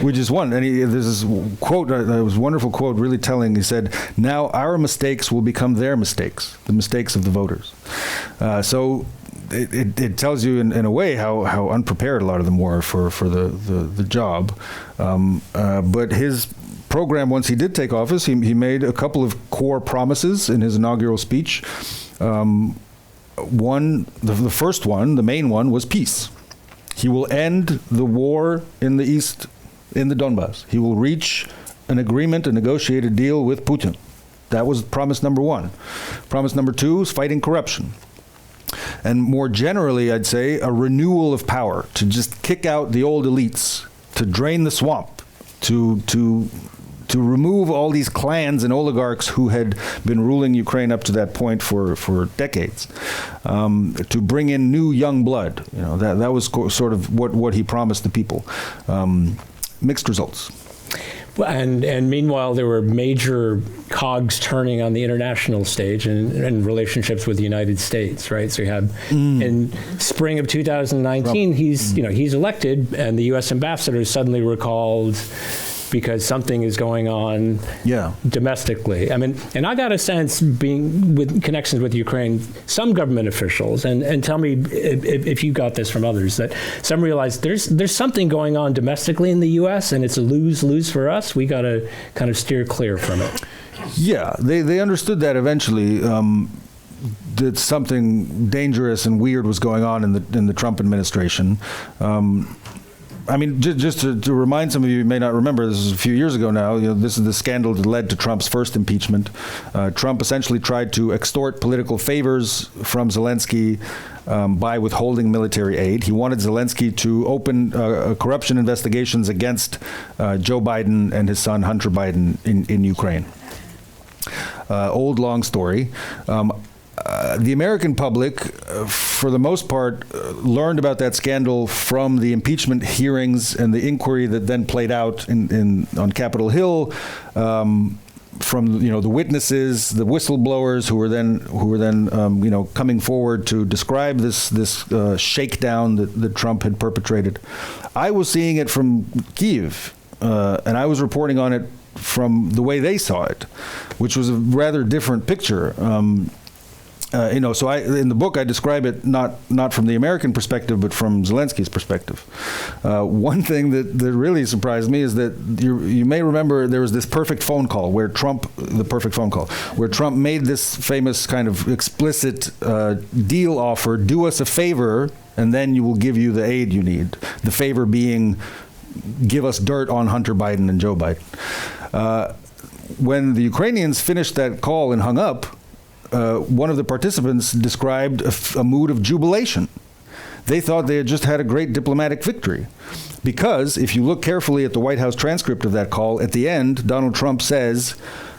We just won. And there's this quote, it was a wonderful quote, really telling. He said, "Now our mistakes will become their mistakes, the mistakes of the voters." So it tells you in a way how unprepared a lot of them were for the job. But his program, once he did take office, he made a couple of core promises in his inaugural speech. The first one, the main one, was peace. He will end the war in the east, in the Donbass. He will reach an agreement, a negotiated deal with Putin. That was promise number one. Promise number two is fighting corruption. And more generally, I'd say, a renewal of power, to just kick out the old elites, to drain the swamp, to remove all these clans and oligarchs who had been ruling Ukraine up to that point for decades, to bring in new young blood. You know, that was sort of what he promised the people. Mixed results. And meanwhile, there were major cogs turning on the international stage and relationships with the United States, right? So you have in spring of 2019, he's elected, and the U.S. ambassador is suddenly recalled because something is going on domestically. I mean, and I got a sense, being with connections with Ukraine, some government officials, and tell me if you got this from others, that some realize there's something going on domestically in the U.S. and it's a lose-lose for us. We got to kind of steer clear from it. Yeah, they understood that eventually. That something dangerous and weird was going on in the Trump administration. I mean, just to remind some of you who may not remember, this is a few years ago now. You know, this is the scandal that led to Trump's first impeachment. Trump essentially tried to extort political favors from Zelensky by withholding military aid. He wanted Zelensky to open corruption investigations against Joe Biden and his son Hunter Biden in Ukraine. Old long story. The American public, for the most part, learned about that scandal from the impeachment hearings and the inquiry that then played out on Capitol Hill, from the witnesses, the whistleblowers who were then coming forward to describe this shakedown that Trump had perpetrated. I was seeing it from Kyiv, and I was reporting on it from the way they saw it, which was a rather different picture. So in the book I describe it not from the American perspective, but from Zelensky's perspective. One thing that really surprised me is that you may remember there was this perfect phone call where Trump made this famous kind of explicit deal offer: do us a favor, and then we will give you the aid you need. The favor being, give us dirt on Hunter Biden and Joe Biden. When the Ukrainians finished that call and hung up, one of the participants described a mood of jubilation. They thought they had just had a great diplomatic victory. Because if you look carefully at the White House transcript of that call, at the end, Donald Trump says,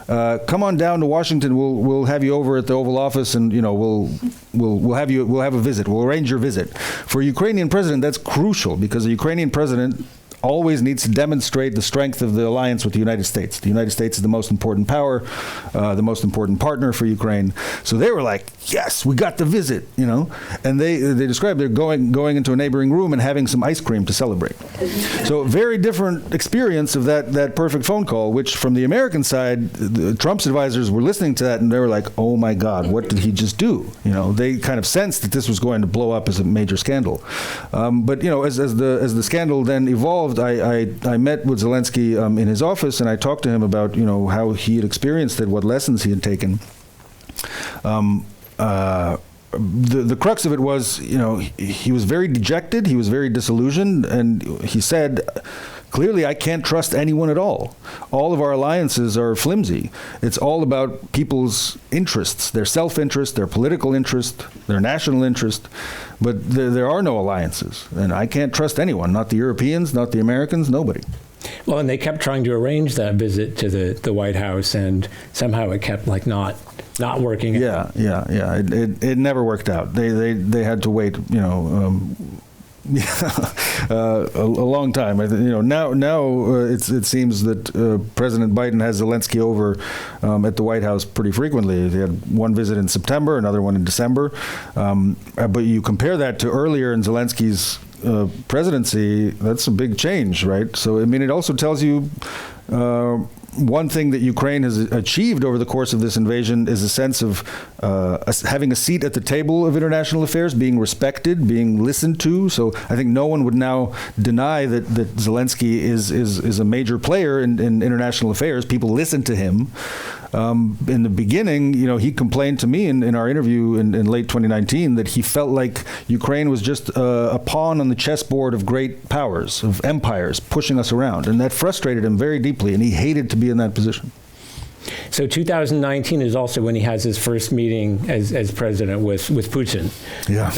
come on down to Washington, we'll have you over at the Oval Office, and we'll have a visit. We'll arrange your visit. For a Ukrainian president, that's crucial, because a Ukrainian president always needs to demonstrate the strength of the alliance with the United States. The United States is the most important power, the most important partner for Ukraine. So they were like, yes, we got the visit, And they described they're going into a neighboring room and having some ice cream to celebrate. So very different experience of that perfect phone call, which from the American side, Trump's advisors were listening to that and they were like, oh my God, what did he just do? They kind of sensed that this was going to blow up as a major scandal. But as the scandal then evolved, I met with Zelensky in his office, and I talked to him about how he had experienced it, what lessons he had taken. the crux of it was, he was very dejected, he was very disillusioned, and he said, clearly, I can't trust anyone at all. All of our alliances are flimsy. It's all about people's interests, their self-interest, their political interest, their national interest. But there are no alliances. And I can't trust anyone, not the Europeans, not the Americans, nobody. Well, and they kept trying to arrange that visit to the White House, and somehow it kept not working out. Yeah. It never worked out. They had to wait, a long time. Now it seems that President Biden has Zelensky over at the White House pretty frequently. He had one visit in September, another one in December. But you compare that to earlier in Zelensky's presidency, that's a big change, right? So, it also tells you one thing that Ukraine has achieved over the course of this invasion is a sense of having a seat at the table of international affairs, being respected, being listened to. So I think no one would now deny that Zelensky is a major player in international affairs. People listen to him. In the beginning, he complained to me in our interview in late 2019 that he felt like Ukraine was just a pawn on the chessboard of great powers, of empires pushing us around. And that frustrated him very deeply, and he hated to be in that position. So 2019 is also when he has his first meeting as president with Putin. Yeah.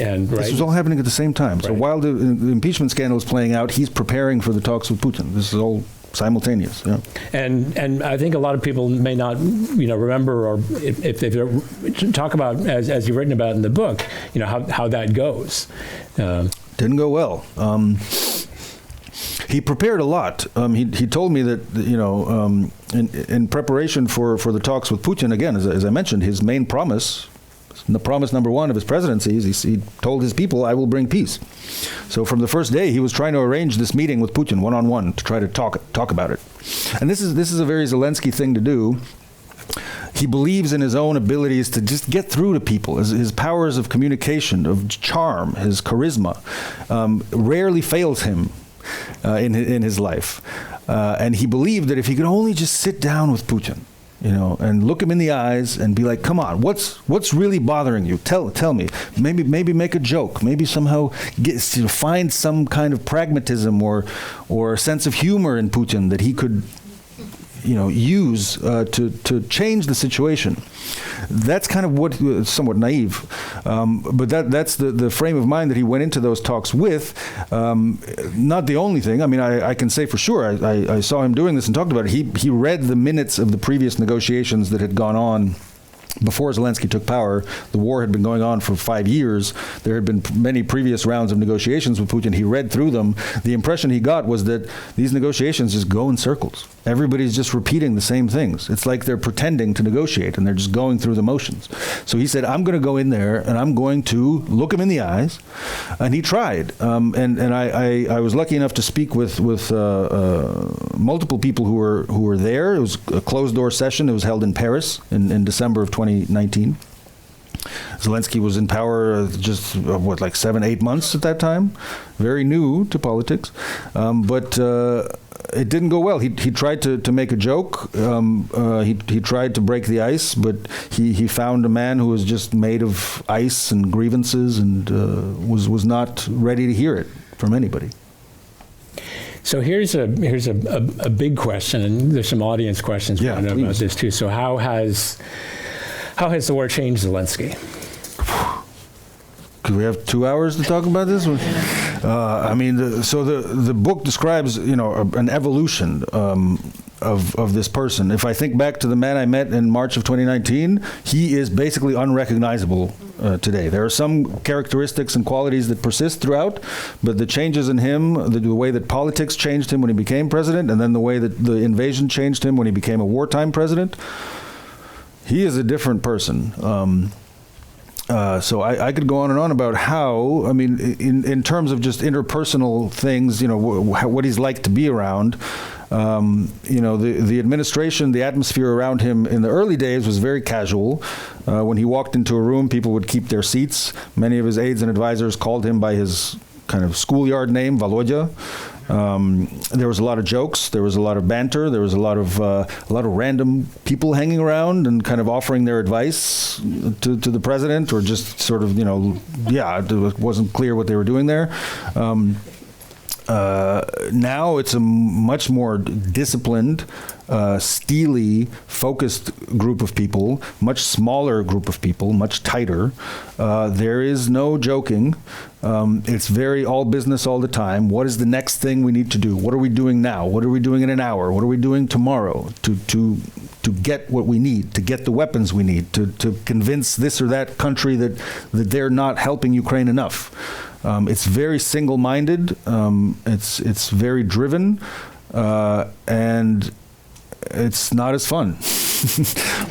And right? This was all happening at the same time. So Right. while the impeachment scandal is playing out, he's preparing for the talks with Putin. This is all simultaneous. Yeah. And I think a lot of people may not, remember, or if they talk about, as you've written about in the book, how that goes. Didn't go well. He prepared a lot. He told me that, in preparation for the talks with Putin, again, as I mentioned, his main promise, the promise number one of his presidency, is he told his people, I will bring peace. So from the first day, he was trying to arrange this meeting with Putin one-on-one to try to talk about it. And this is a very Zelensky thing to do. He believes in his own abilities to just get through to people. His powers of communication, of charm, his charisma, rarely fails him in his life. And he believed that if he could only just sit down with Putin, and look him in the eyes and be like, come on, what's really bothering you? Tell me. Maybe make a joke. Maybe somehow find some kind of pragmatism or sense of humor in Putin that he could use to change the situation. That's kind of what, somewhat naive, but that's the frame of mind that he went into those talks with. Not the only thing. I mean, I can say for sure, I saw him doing this and talked about it. He read the minutes of the previous negotiations that had gone on before Zelensky took power. The war had been going on for 5 years. There had been many previous rounds of negotiations with Putin. He read through them. The impression he got was that these negotiations just go in circles. Everybody's just repeating the same things. It's like they're pretending to negotiate and they're just going through the motions. So he said, I'm going to go in there and I'm going to look him in the eyes. And he tried. And I was lucky enough to speak with multiple people who were there. It was a closed door session. It was held in Paris in December of 2019. Zelensky was in power just, 7-8 months at that time. Very new to politics. But it didn't go well. He tried to make a joke. He tried to break the ice, but he found a man who was just made of ice and grievances and was not ready to hear it from anybody. So here's a big question, and there's some audience questions we want to know about this too. So how has the war changed Zelensky? Could we have 2 hours to talk about this? The book describes, an evolution of this person. If I think back to the man I met in March of 2019, he is basically unrecognizable today. There are some characteristics and qualities that persist throughout, but the changes in him, the way that politics changed him when he became president, and then the way that the invasion changed him when he became a wartime president, he is a different person. So I could go on and on about how, in terms of just interpersonal things, what he's like to be around. The administration, the atmosphere around him in the early days was very casual. When he walked into a room, people would keep their seats. Many of his aides and advisors called him by his kind of schoolyard name, Volodya. There was a lot of jokes. There was a lot of banter. There was a lot of random people hanging around and kind of offering their advice to the president, or just sort of, it wasn't clear what they were doing there. Now it's a much more disciplined, steely, focused group of people, much smaller group of people, much tighter. There is no joking. It's very all business all the time. What is the next thing we need to do? What are we doing now? What are we doing in an hour? What are we doing tomorrow to get what we need, to get the weapons we need, to convince this or that country that they're not helping Ukraine enough? It's very single-minded. It's very driven, and it's not as fun.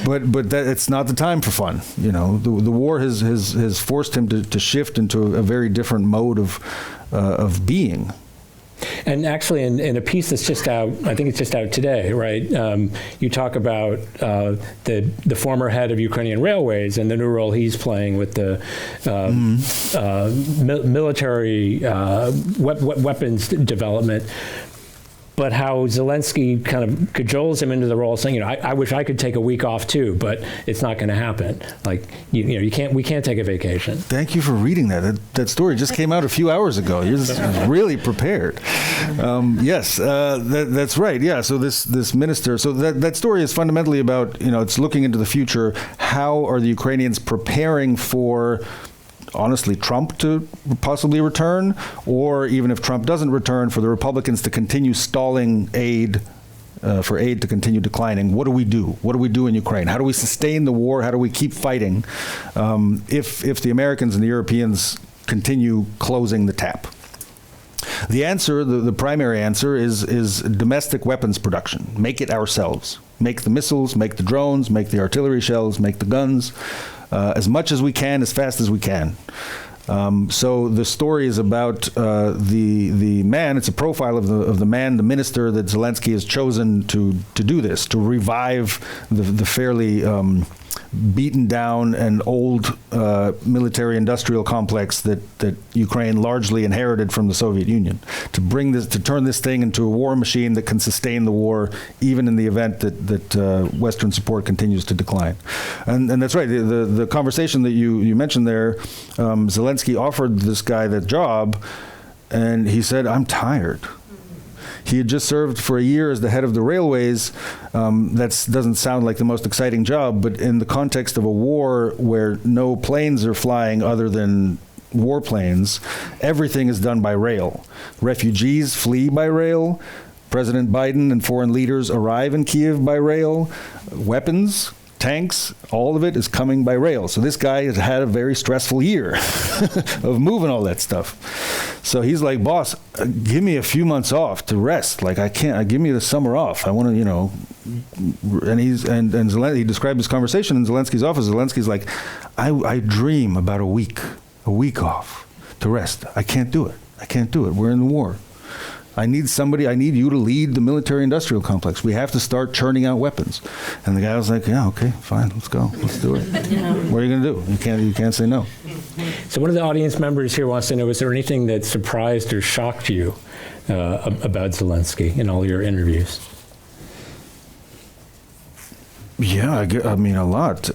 but it's not the time for fun. The war has forced him to shift into a very different mode of being. And actually, in a piece that's just out, I think it's just out today, right? You talk about the former head of Ukrainian Railways and the new role he's playing with the military weapons development. But how Zelensky kind of cajoles him into the role, saying, I wish I could take a week off too, but it's not going to happen. Like, we can't take a vacation. Thank you for reading that. That story just came out a few hours ago. You're just really prepared. Yes, that's right. Yeah. So this minister. So that story is fundamentally about, it's looking into the future. How are the Ukrainians preparing for, honestly, Trump to possibly return, or even if Trump doesn't return, for the Republicans to continue stalling aid, for aid to continue declining? What do we do? What do we do in Ukraine? How do we sustain the war? How do we keep fighting if the Americans and the Europeans continue closing the tap? The answer, the primary answer, is domestic weapons production. Make it ourselves. Make the missiles, make the drones, make the artillery shells, make the guns. As much as we can, as fast as we can. So the story is about the man. It's a profile of the man, the minister that Zelensky has chosen to do this, to revive the fairly beaten down and old military-industrial complex that Ukraine largely inherited from the Soviet Union. To turn this thing into a war machine that can sustain the war, even in the event that Western support continues to decline. And that's right. The conversation that you mentioned there, Zelensky offered this guy that job, and he said, "I'm tired." He had just served for a year as the head of the railways. That doesn't sound like the most exciting job, but in the context of a war where no planes are flying other than warplanes, everything is done by rail. Refugees flee by rail. President Biden and foreign leaders arrive in Kyiv by rail. Weapons, tanks, all of it is coming by rail. So this guy has had a very stressful year of moving all that stuff. So he's like, "Boss, give me a few months off to rest. Like, I can't, give me the summer off. I want to, and Zelensky, he described this conversation in Zelensky's office. Zelensky's like, I dream about a week off to rest. I can't do it. We're in the war. I need you to lead the military-industrial complex. We have to start churning out weapons." And the guy was like, "Yeah, okay, fine, let's go. Let's do it." What are you going to do? You can't say no. So one of the audience members here wants to know, is there anything that surprised or shocked you about Zelensky in all your interviews? Yeah, I mean, a lot.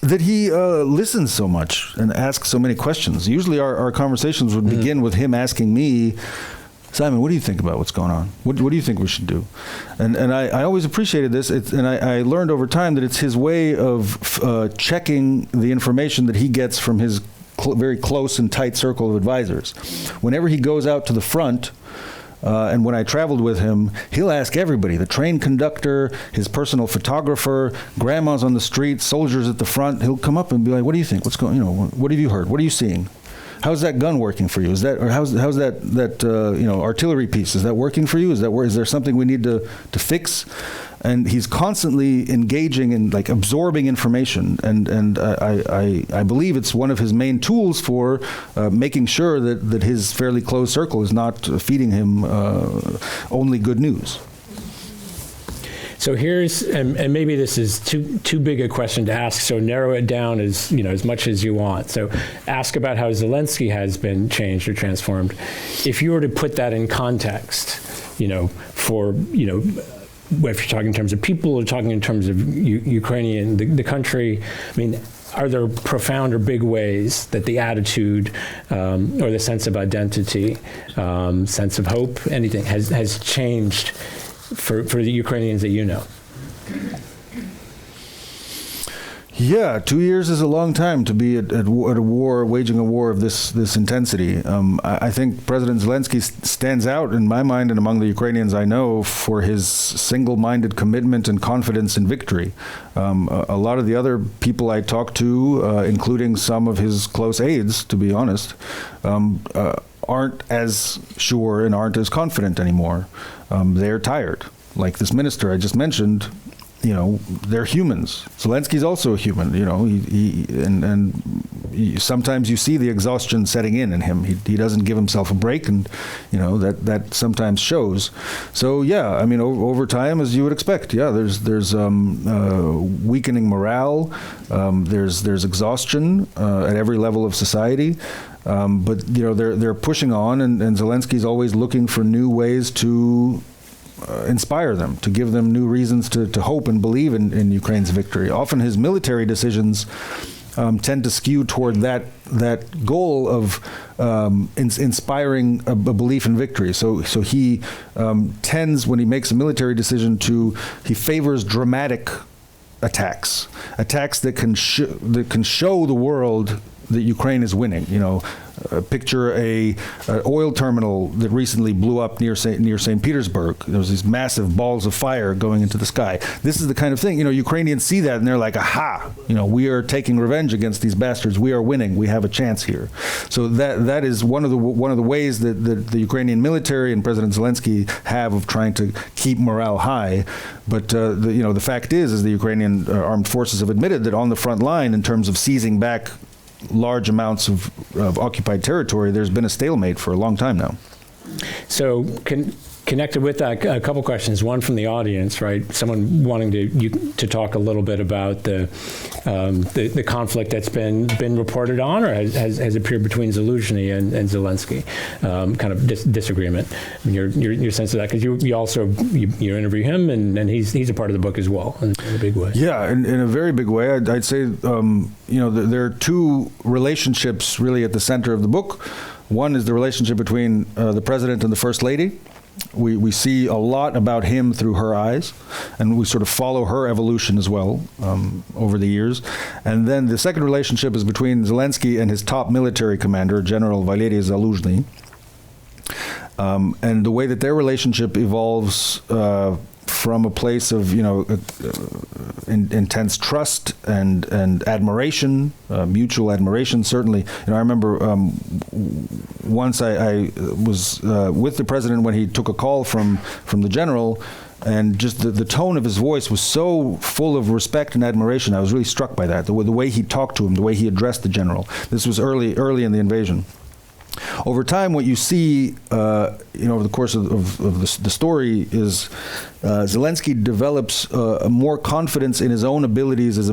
That he listens so much and asks so many questions. Usually our conversations would begin with him asking me, "Simon, what do you think about what's going on? What do you think we should do?" And I always appreciated this, and I learned over time that it's his way of checking the information that he gets from his very close and tight circle of advisors. Whenever he goes out to the front, and when I traveled with him, he'll ask everybody, the train conductor, his personal photographer, grandmas on the street, soldiers at the front. He'll come up and be like, "What do you think? What's going, what have you heard? What are you seeing? How's that gun working for you? How's that artillery piece? Is that working for you? Is there something we need to fix?" And he's constantly engaging in, like, absorbing information, and I believe it's one of his main tools for making sure that his fairly closed circle is not feeding him only good news. So here's, and maybe this is too big a question to ask, so narrow it down as much as you want. So ask about how Zelensky has been changed or transformed. If you were to put that in context, for, if you're talking in terms of people or talking in terms of Ukrainian, the country, I mean, are there profound or big ways that the attitude or the sense of identity, sense of hope, anything has changed for the Ukrainians that you know? Yeah, 2 years is a long time to be at a war, waging a war of this intensity. I think President Zelensky stands out in my mind and among the Ukrainians I know for his single-minded commitment and confidence in victory. A lot of the other people I talked to, including some of his close aides, to be honest, aren't as sure and aren't as confident anymore. They're tired. Like this minister I just mentioned, they're humans. Zelensky's also a human, sometimes you see the exhaustion setting in him. He doesn't give himself a break, and, that sometimes shows. So, yeah, I mean, over time, as you would expect, there's weakening morale, there's exhaustion at every level of society. But, they're pushing on, and Zelensky's always looking for new ways to inspire them, to give them new reasons to hope and believe in Ukraine's victory. Often his military decisions tend to skew toward that goal of inspiring a belief in victory. So he tends, when he makes a military decision, he favors dramatic attacks that can show the world that Ukraine is winning. Picture a oil terminal that recently blew up near St. Petersburg. There was these massive balls of fire going into the sky. This is the kind of thing, Ukrainians see that and they're like, aha, we are taking revenge against these bastards. We are winning. We have a chance here. So that is one of the ways that the Ukrainian military and President Zelensky have of trying to keep morale high. But the fact is the Ukrainian armed forces have admitted that on the front line, in terms of seizing back large amounts of occupied territory, there's been a stalemate for a long time now. So connected with that, a couple questions. One from the audience, right? Someone wanting to talk a little bit about the conflict that's been reported on or has appeared between Zaluzhny and Zelensky, kind of disagreement. I mean, your sense of that, because you also interview him and he's a part of the book as well in a big way. Yeah, in a very big way. I'd say there are two relationships really at the center of the book. One is the relationship between the president and the first lady. We see a lot about him through her eyes, and we sort of follow her evolution as well over the years. And then the second relationship is between Zelensky and his top military commander, General Valery Zaluzhny. And the way that their relationship evolves from a place of intense trust and admiration, mutual admiration. Certainly, I remember once I was with the president when he took a call from the general, and just the tone of his voice was so full of respect and admiration. I was really struck by that. The way he talked to him, the way he addressed the general. This was early in the invasion. Over time, what you see, over the course of the story is Zelensky develops more confidence in his own abilities as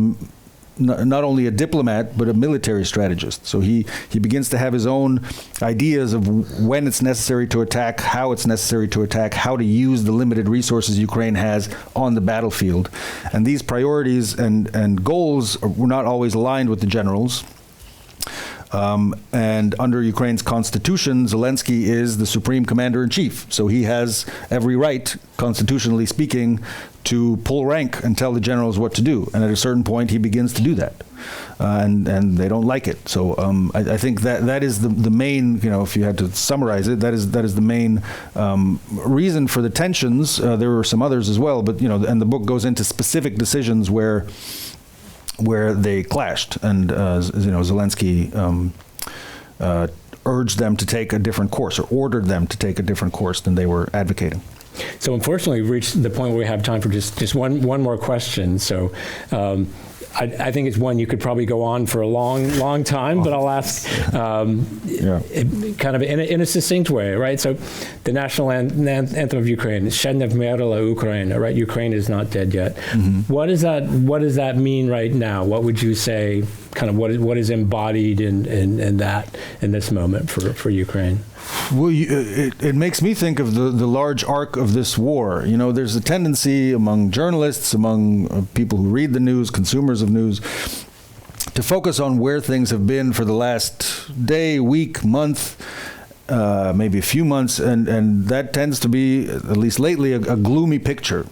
not only a diplomat, but a military strategist. So he begins to have his own ideas of when it's necessary to attack, how it's necessary to attack, how to use the limited resources Ukraine has on the battlefield. And these priorities and goals were not always aligned with the generals. And under Ukraine's constitution, Zelensky is the supreme commander-in-chief. So he has every right, constitutionally speaking, to pull rank and tell the generals what to do. And at a certain point, he begins to do that. And they don't like it. So I think that is the main, if you had to summarize it, that is the main reason for the tensions. There were some others as well, but, and the book goes into specific decisions where they clashed, and Zelensky urged them to take a different course, or ordered them to take a different course than they were advocating. So unfortunately, we've reached the point where we have time for just one more question. So I think it's one you could probably go on for a long time, but I'll ask kind of in a succinct way, right? So the national anthem of Ukraine, Ще не вмерла Україна, right? Ukraine is not dead yet. Mm-hmm. What does that mean right now? What would you say, kind of what is embodied in this moment for Ukraine? Well, it makes me think of the large arc of this war. You know, there's a tendency among journalists, among people who read the news, consumers of news, to focus on where things have been for the last day, week, month, maybe a few months, and that tends to be, at least lately, a gloomy picture.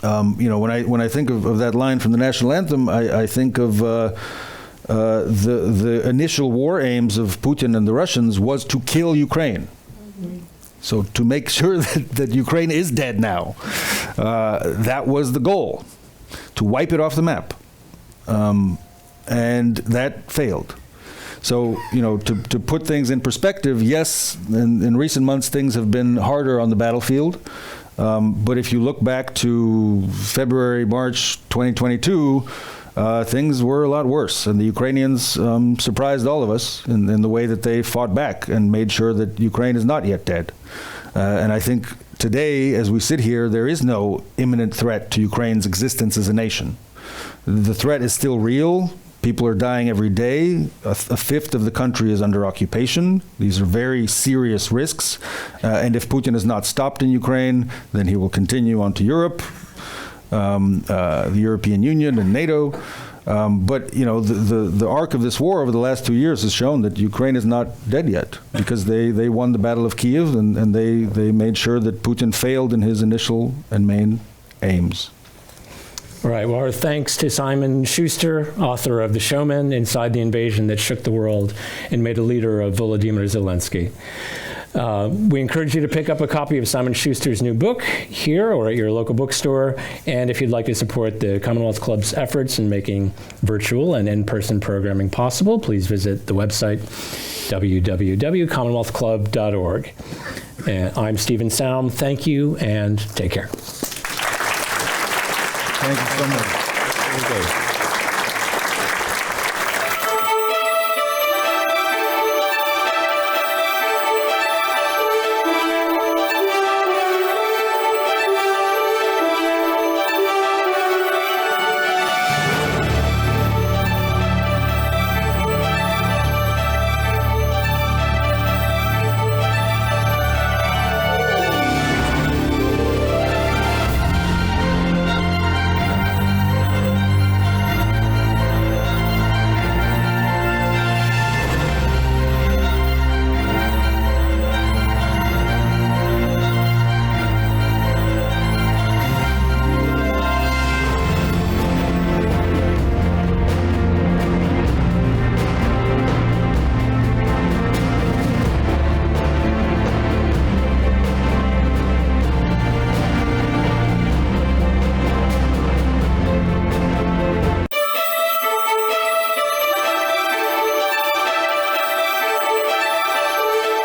You know, when I think of that line from the national anthem, I think of the initial war aims of Putin and the Russians was to kill Ukraine. Mm-hmm. So to make sure that Ukraine is dead now, that was the goal, to wipe it off the map. And that failed. So, you know, to put things in perspective, yes, in recent months things have been harder on the battlefield. But if you look back to February, March 2022, things were a lot worse. And the Ukrainians surprised all of us in the way that they fought back and made sure that Ukraine is not yet dead. And I think today, as we sit here, there is no imminent threat to Ukraine's existence as a nation. The threat is still real. People are dying every day. A fifth of the country is under occupation. These are very serious risks. And if Putin is not stopped in Ukraine, then he will continue on to Europe, the European Union and NATO. But, you know, the arc of this war over the last 2 years has shown that Ukraine is not dead yet, because they won the Battle of Kyiv, and they made sure that Putin failed in his initial and main aims. All right. Well, our thanks to Simon Schuster, author of The Showman, Inside the Invasion That Shook the World and Made a Leader of Volodymyr Zelensky. We encourage you to pick up a copy of Simon Schuster's new book here or at your local bookstore. And if you'd like to support the Commonwealth Club's efforts in making virtual and in-person programming possible, please visit the website www.commonwealthclub.org. And I'm Stephen Saum. Thank you and take care. Thank you so much.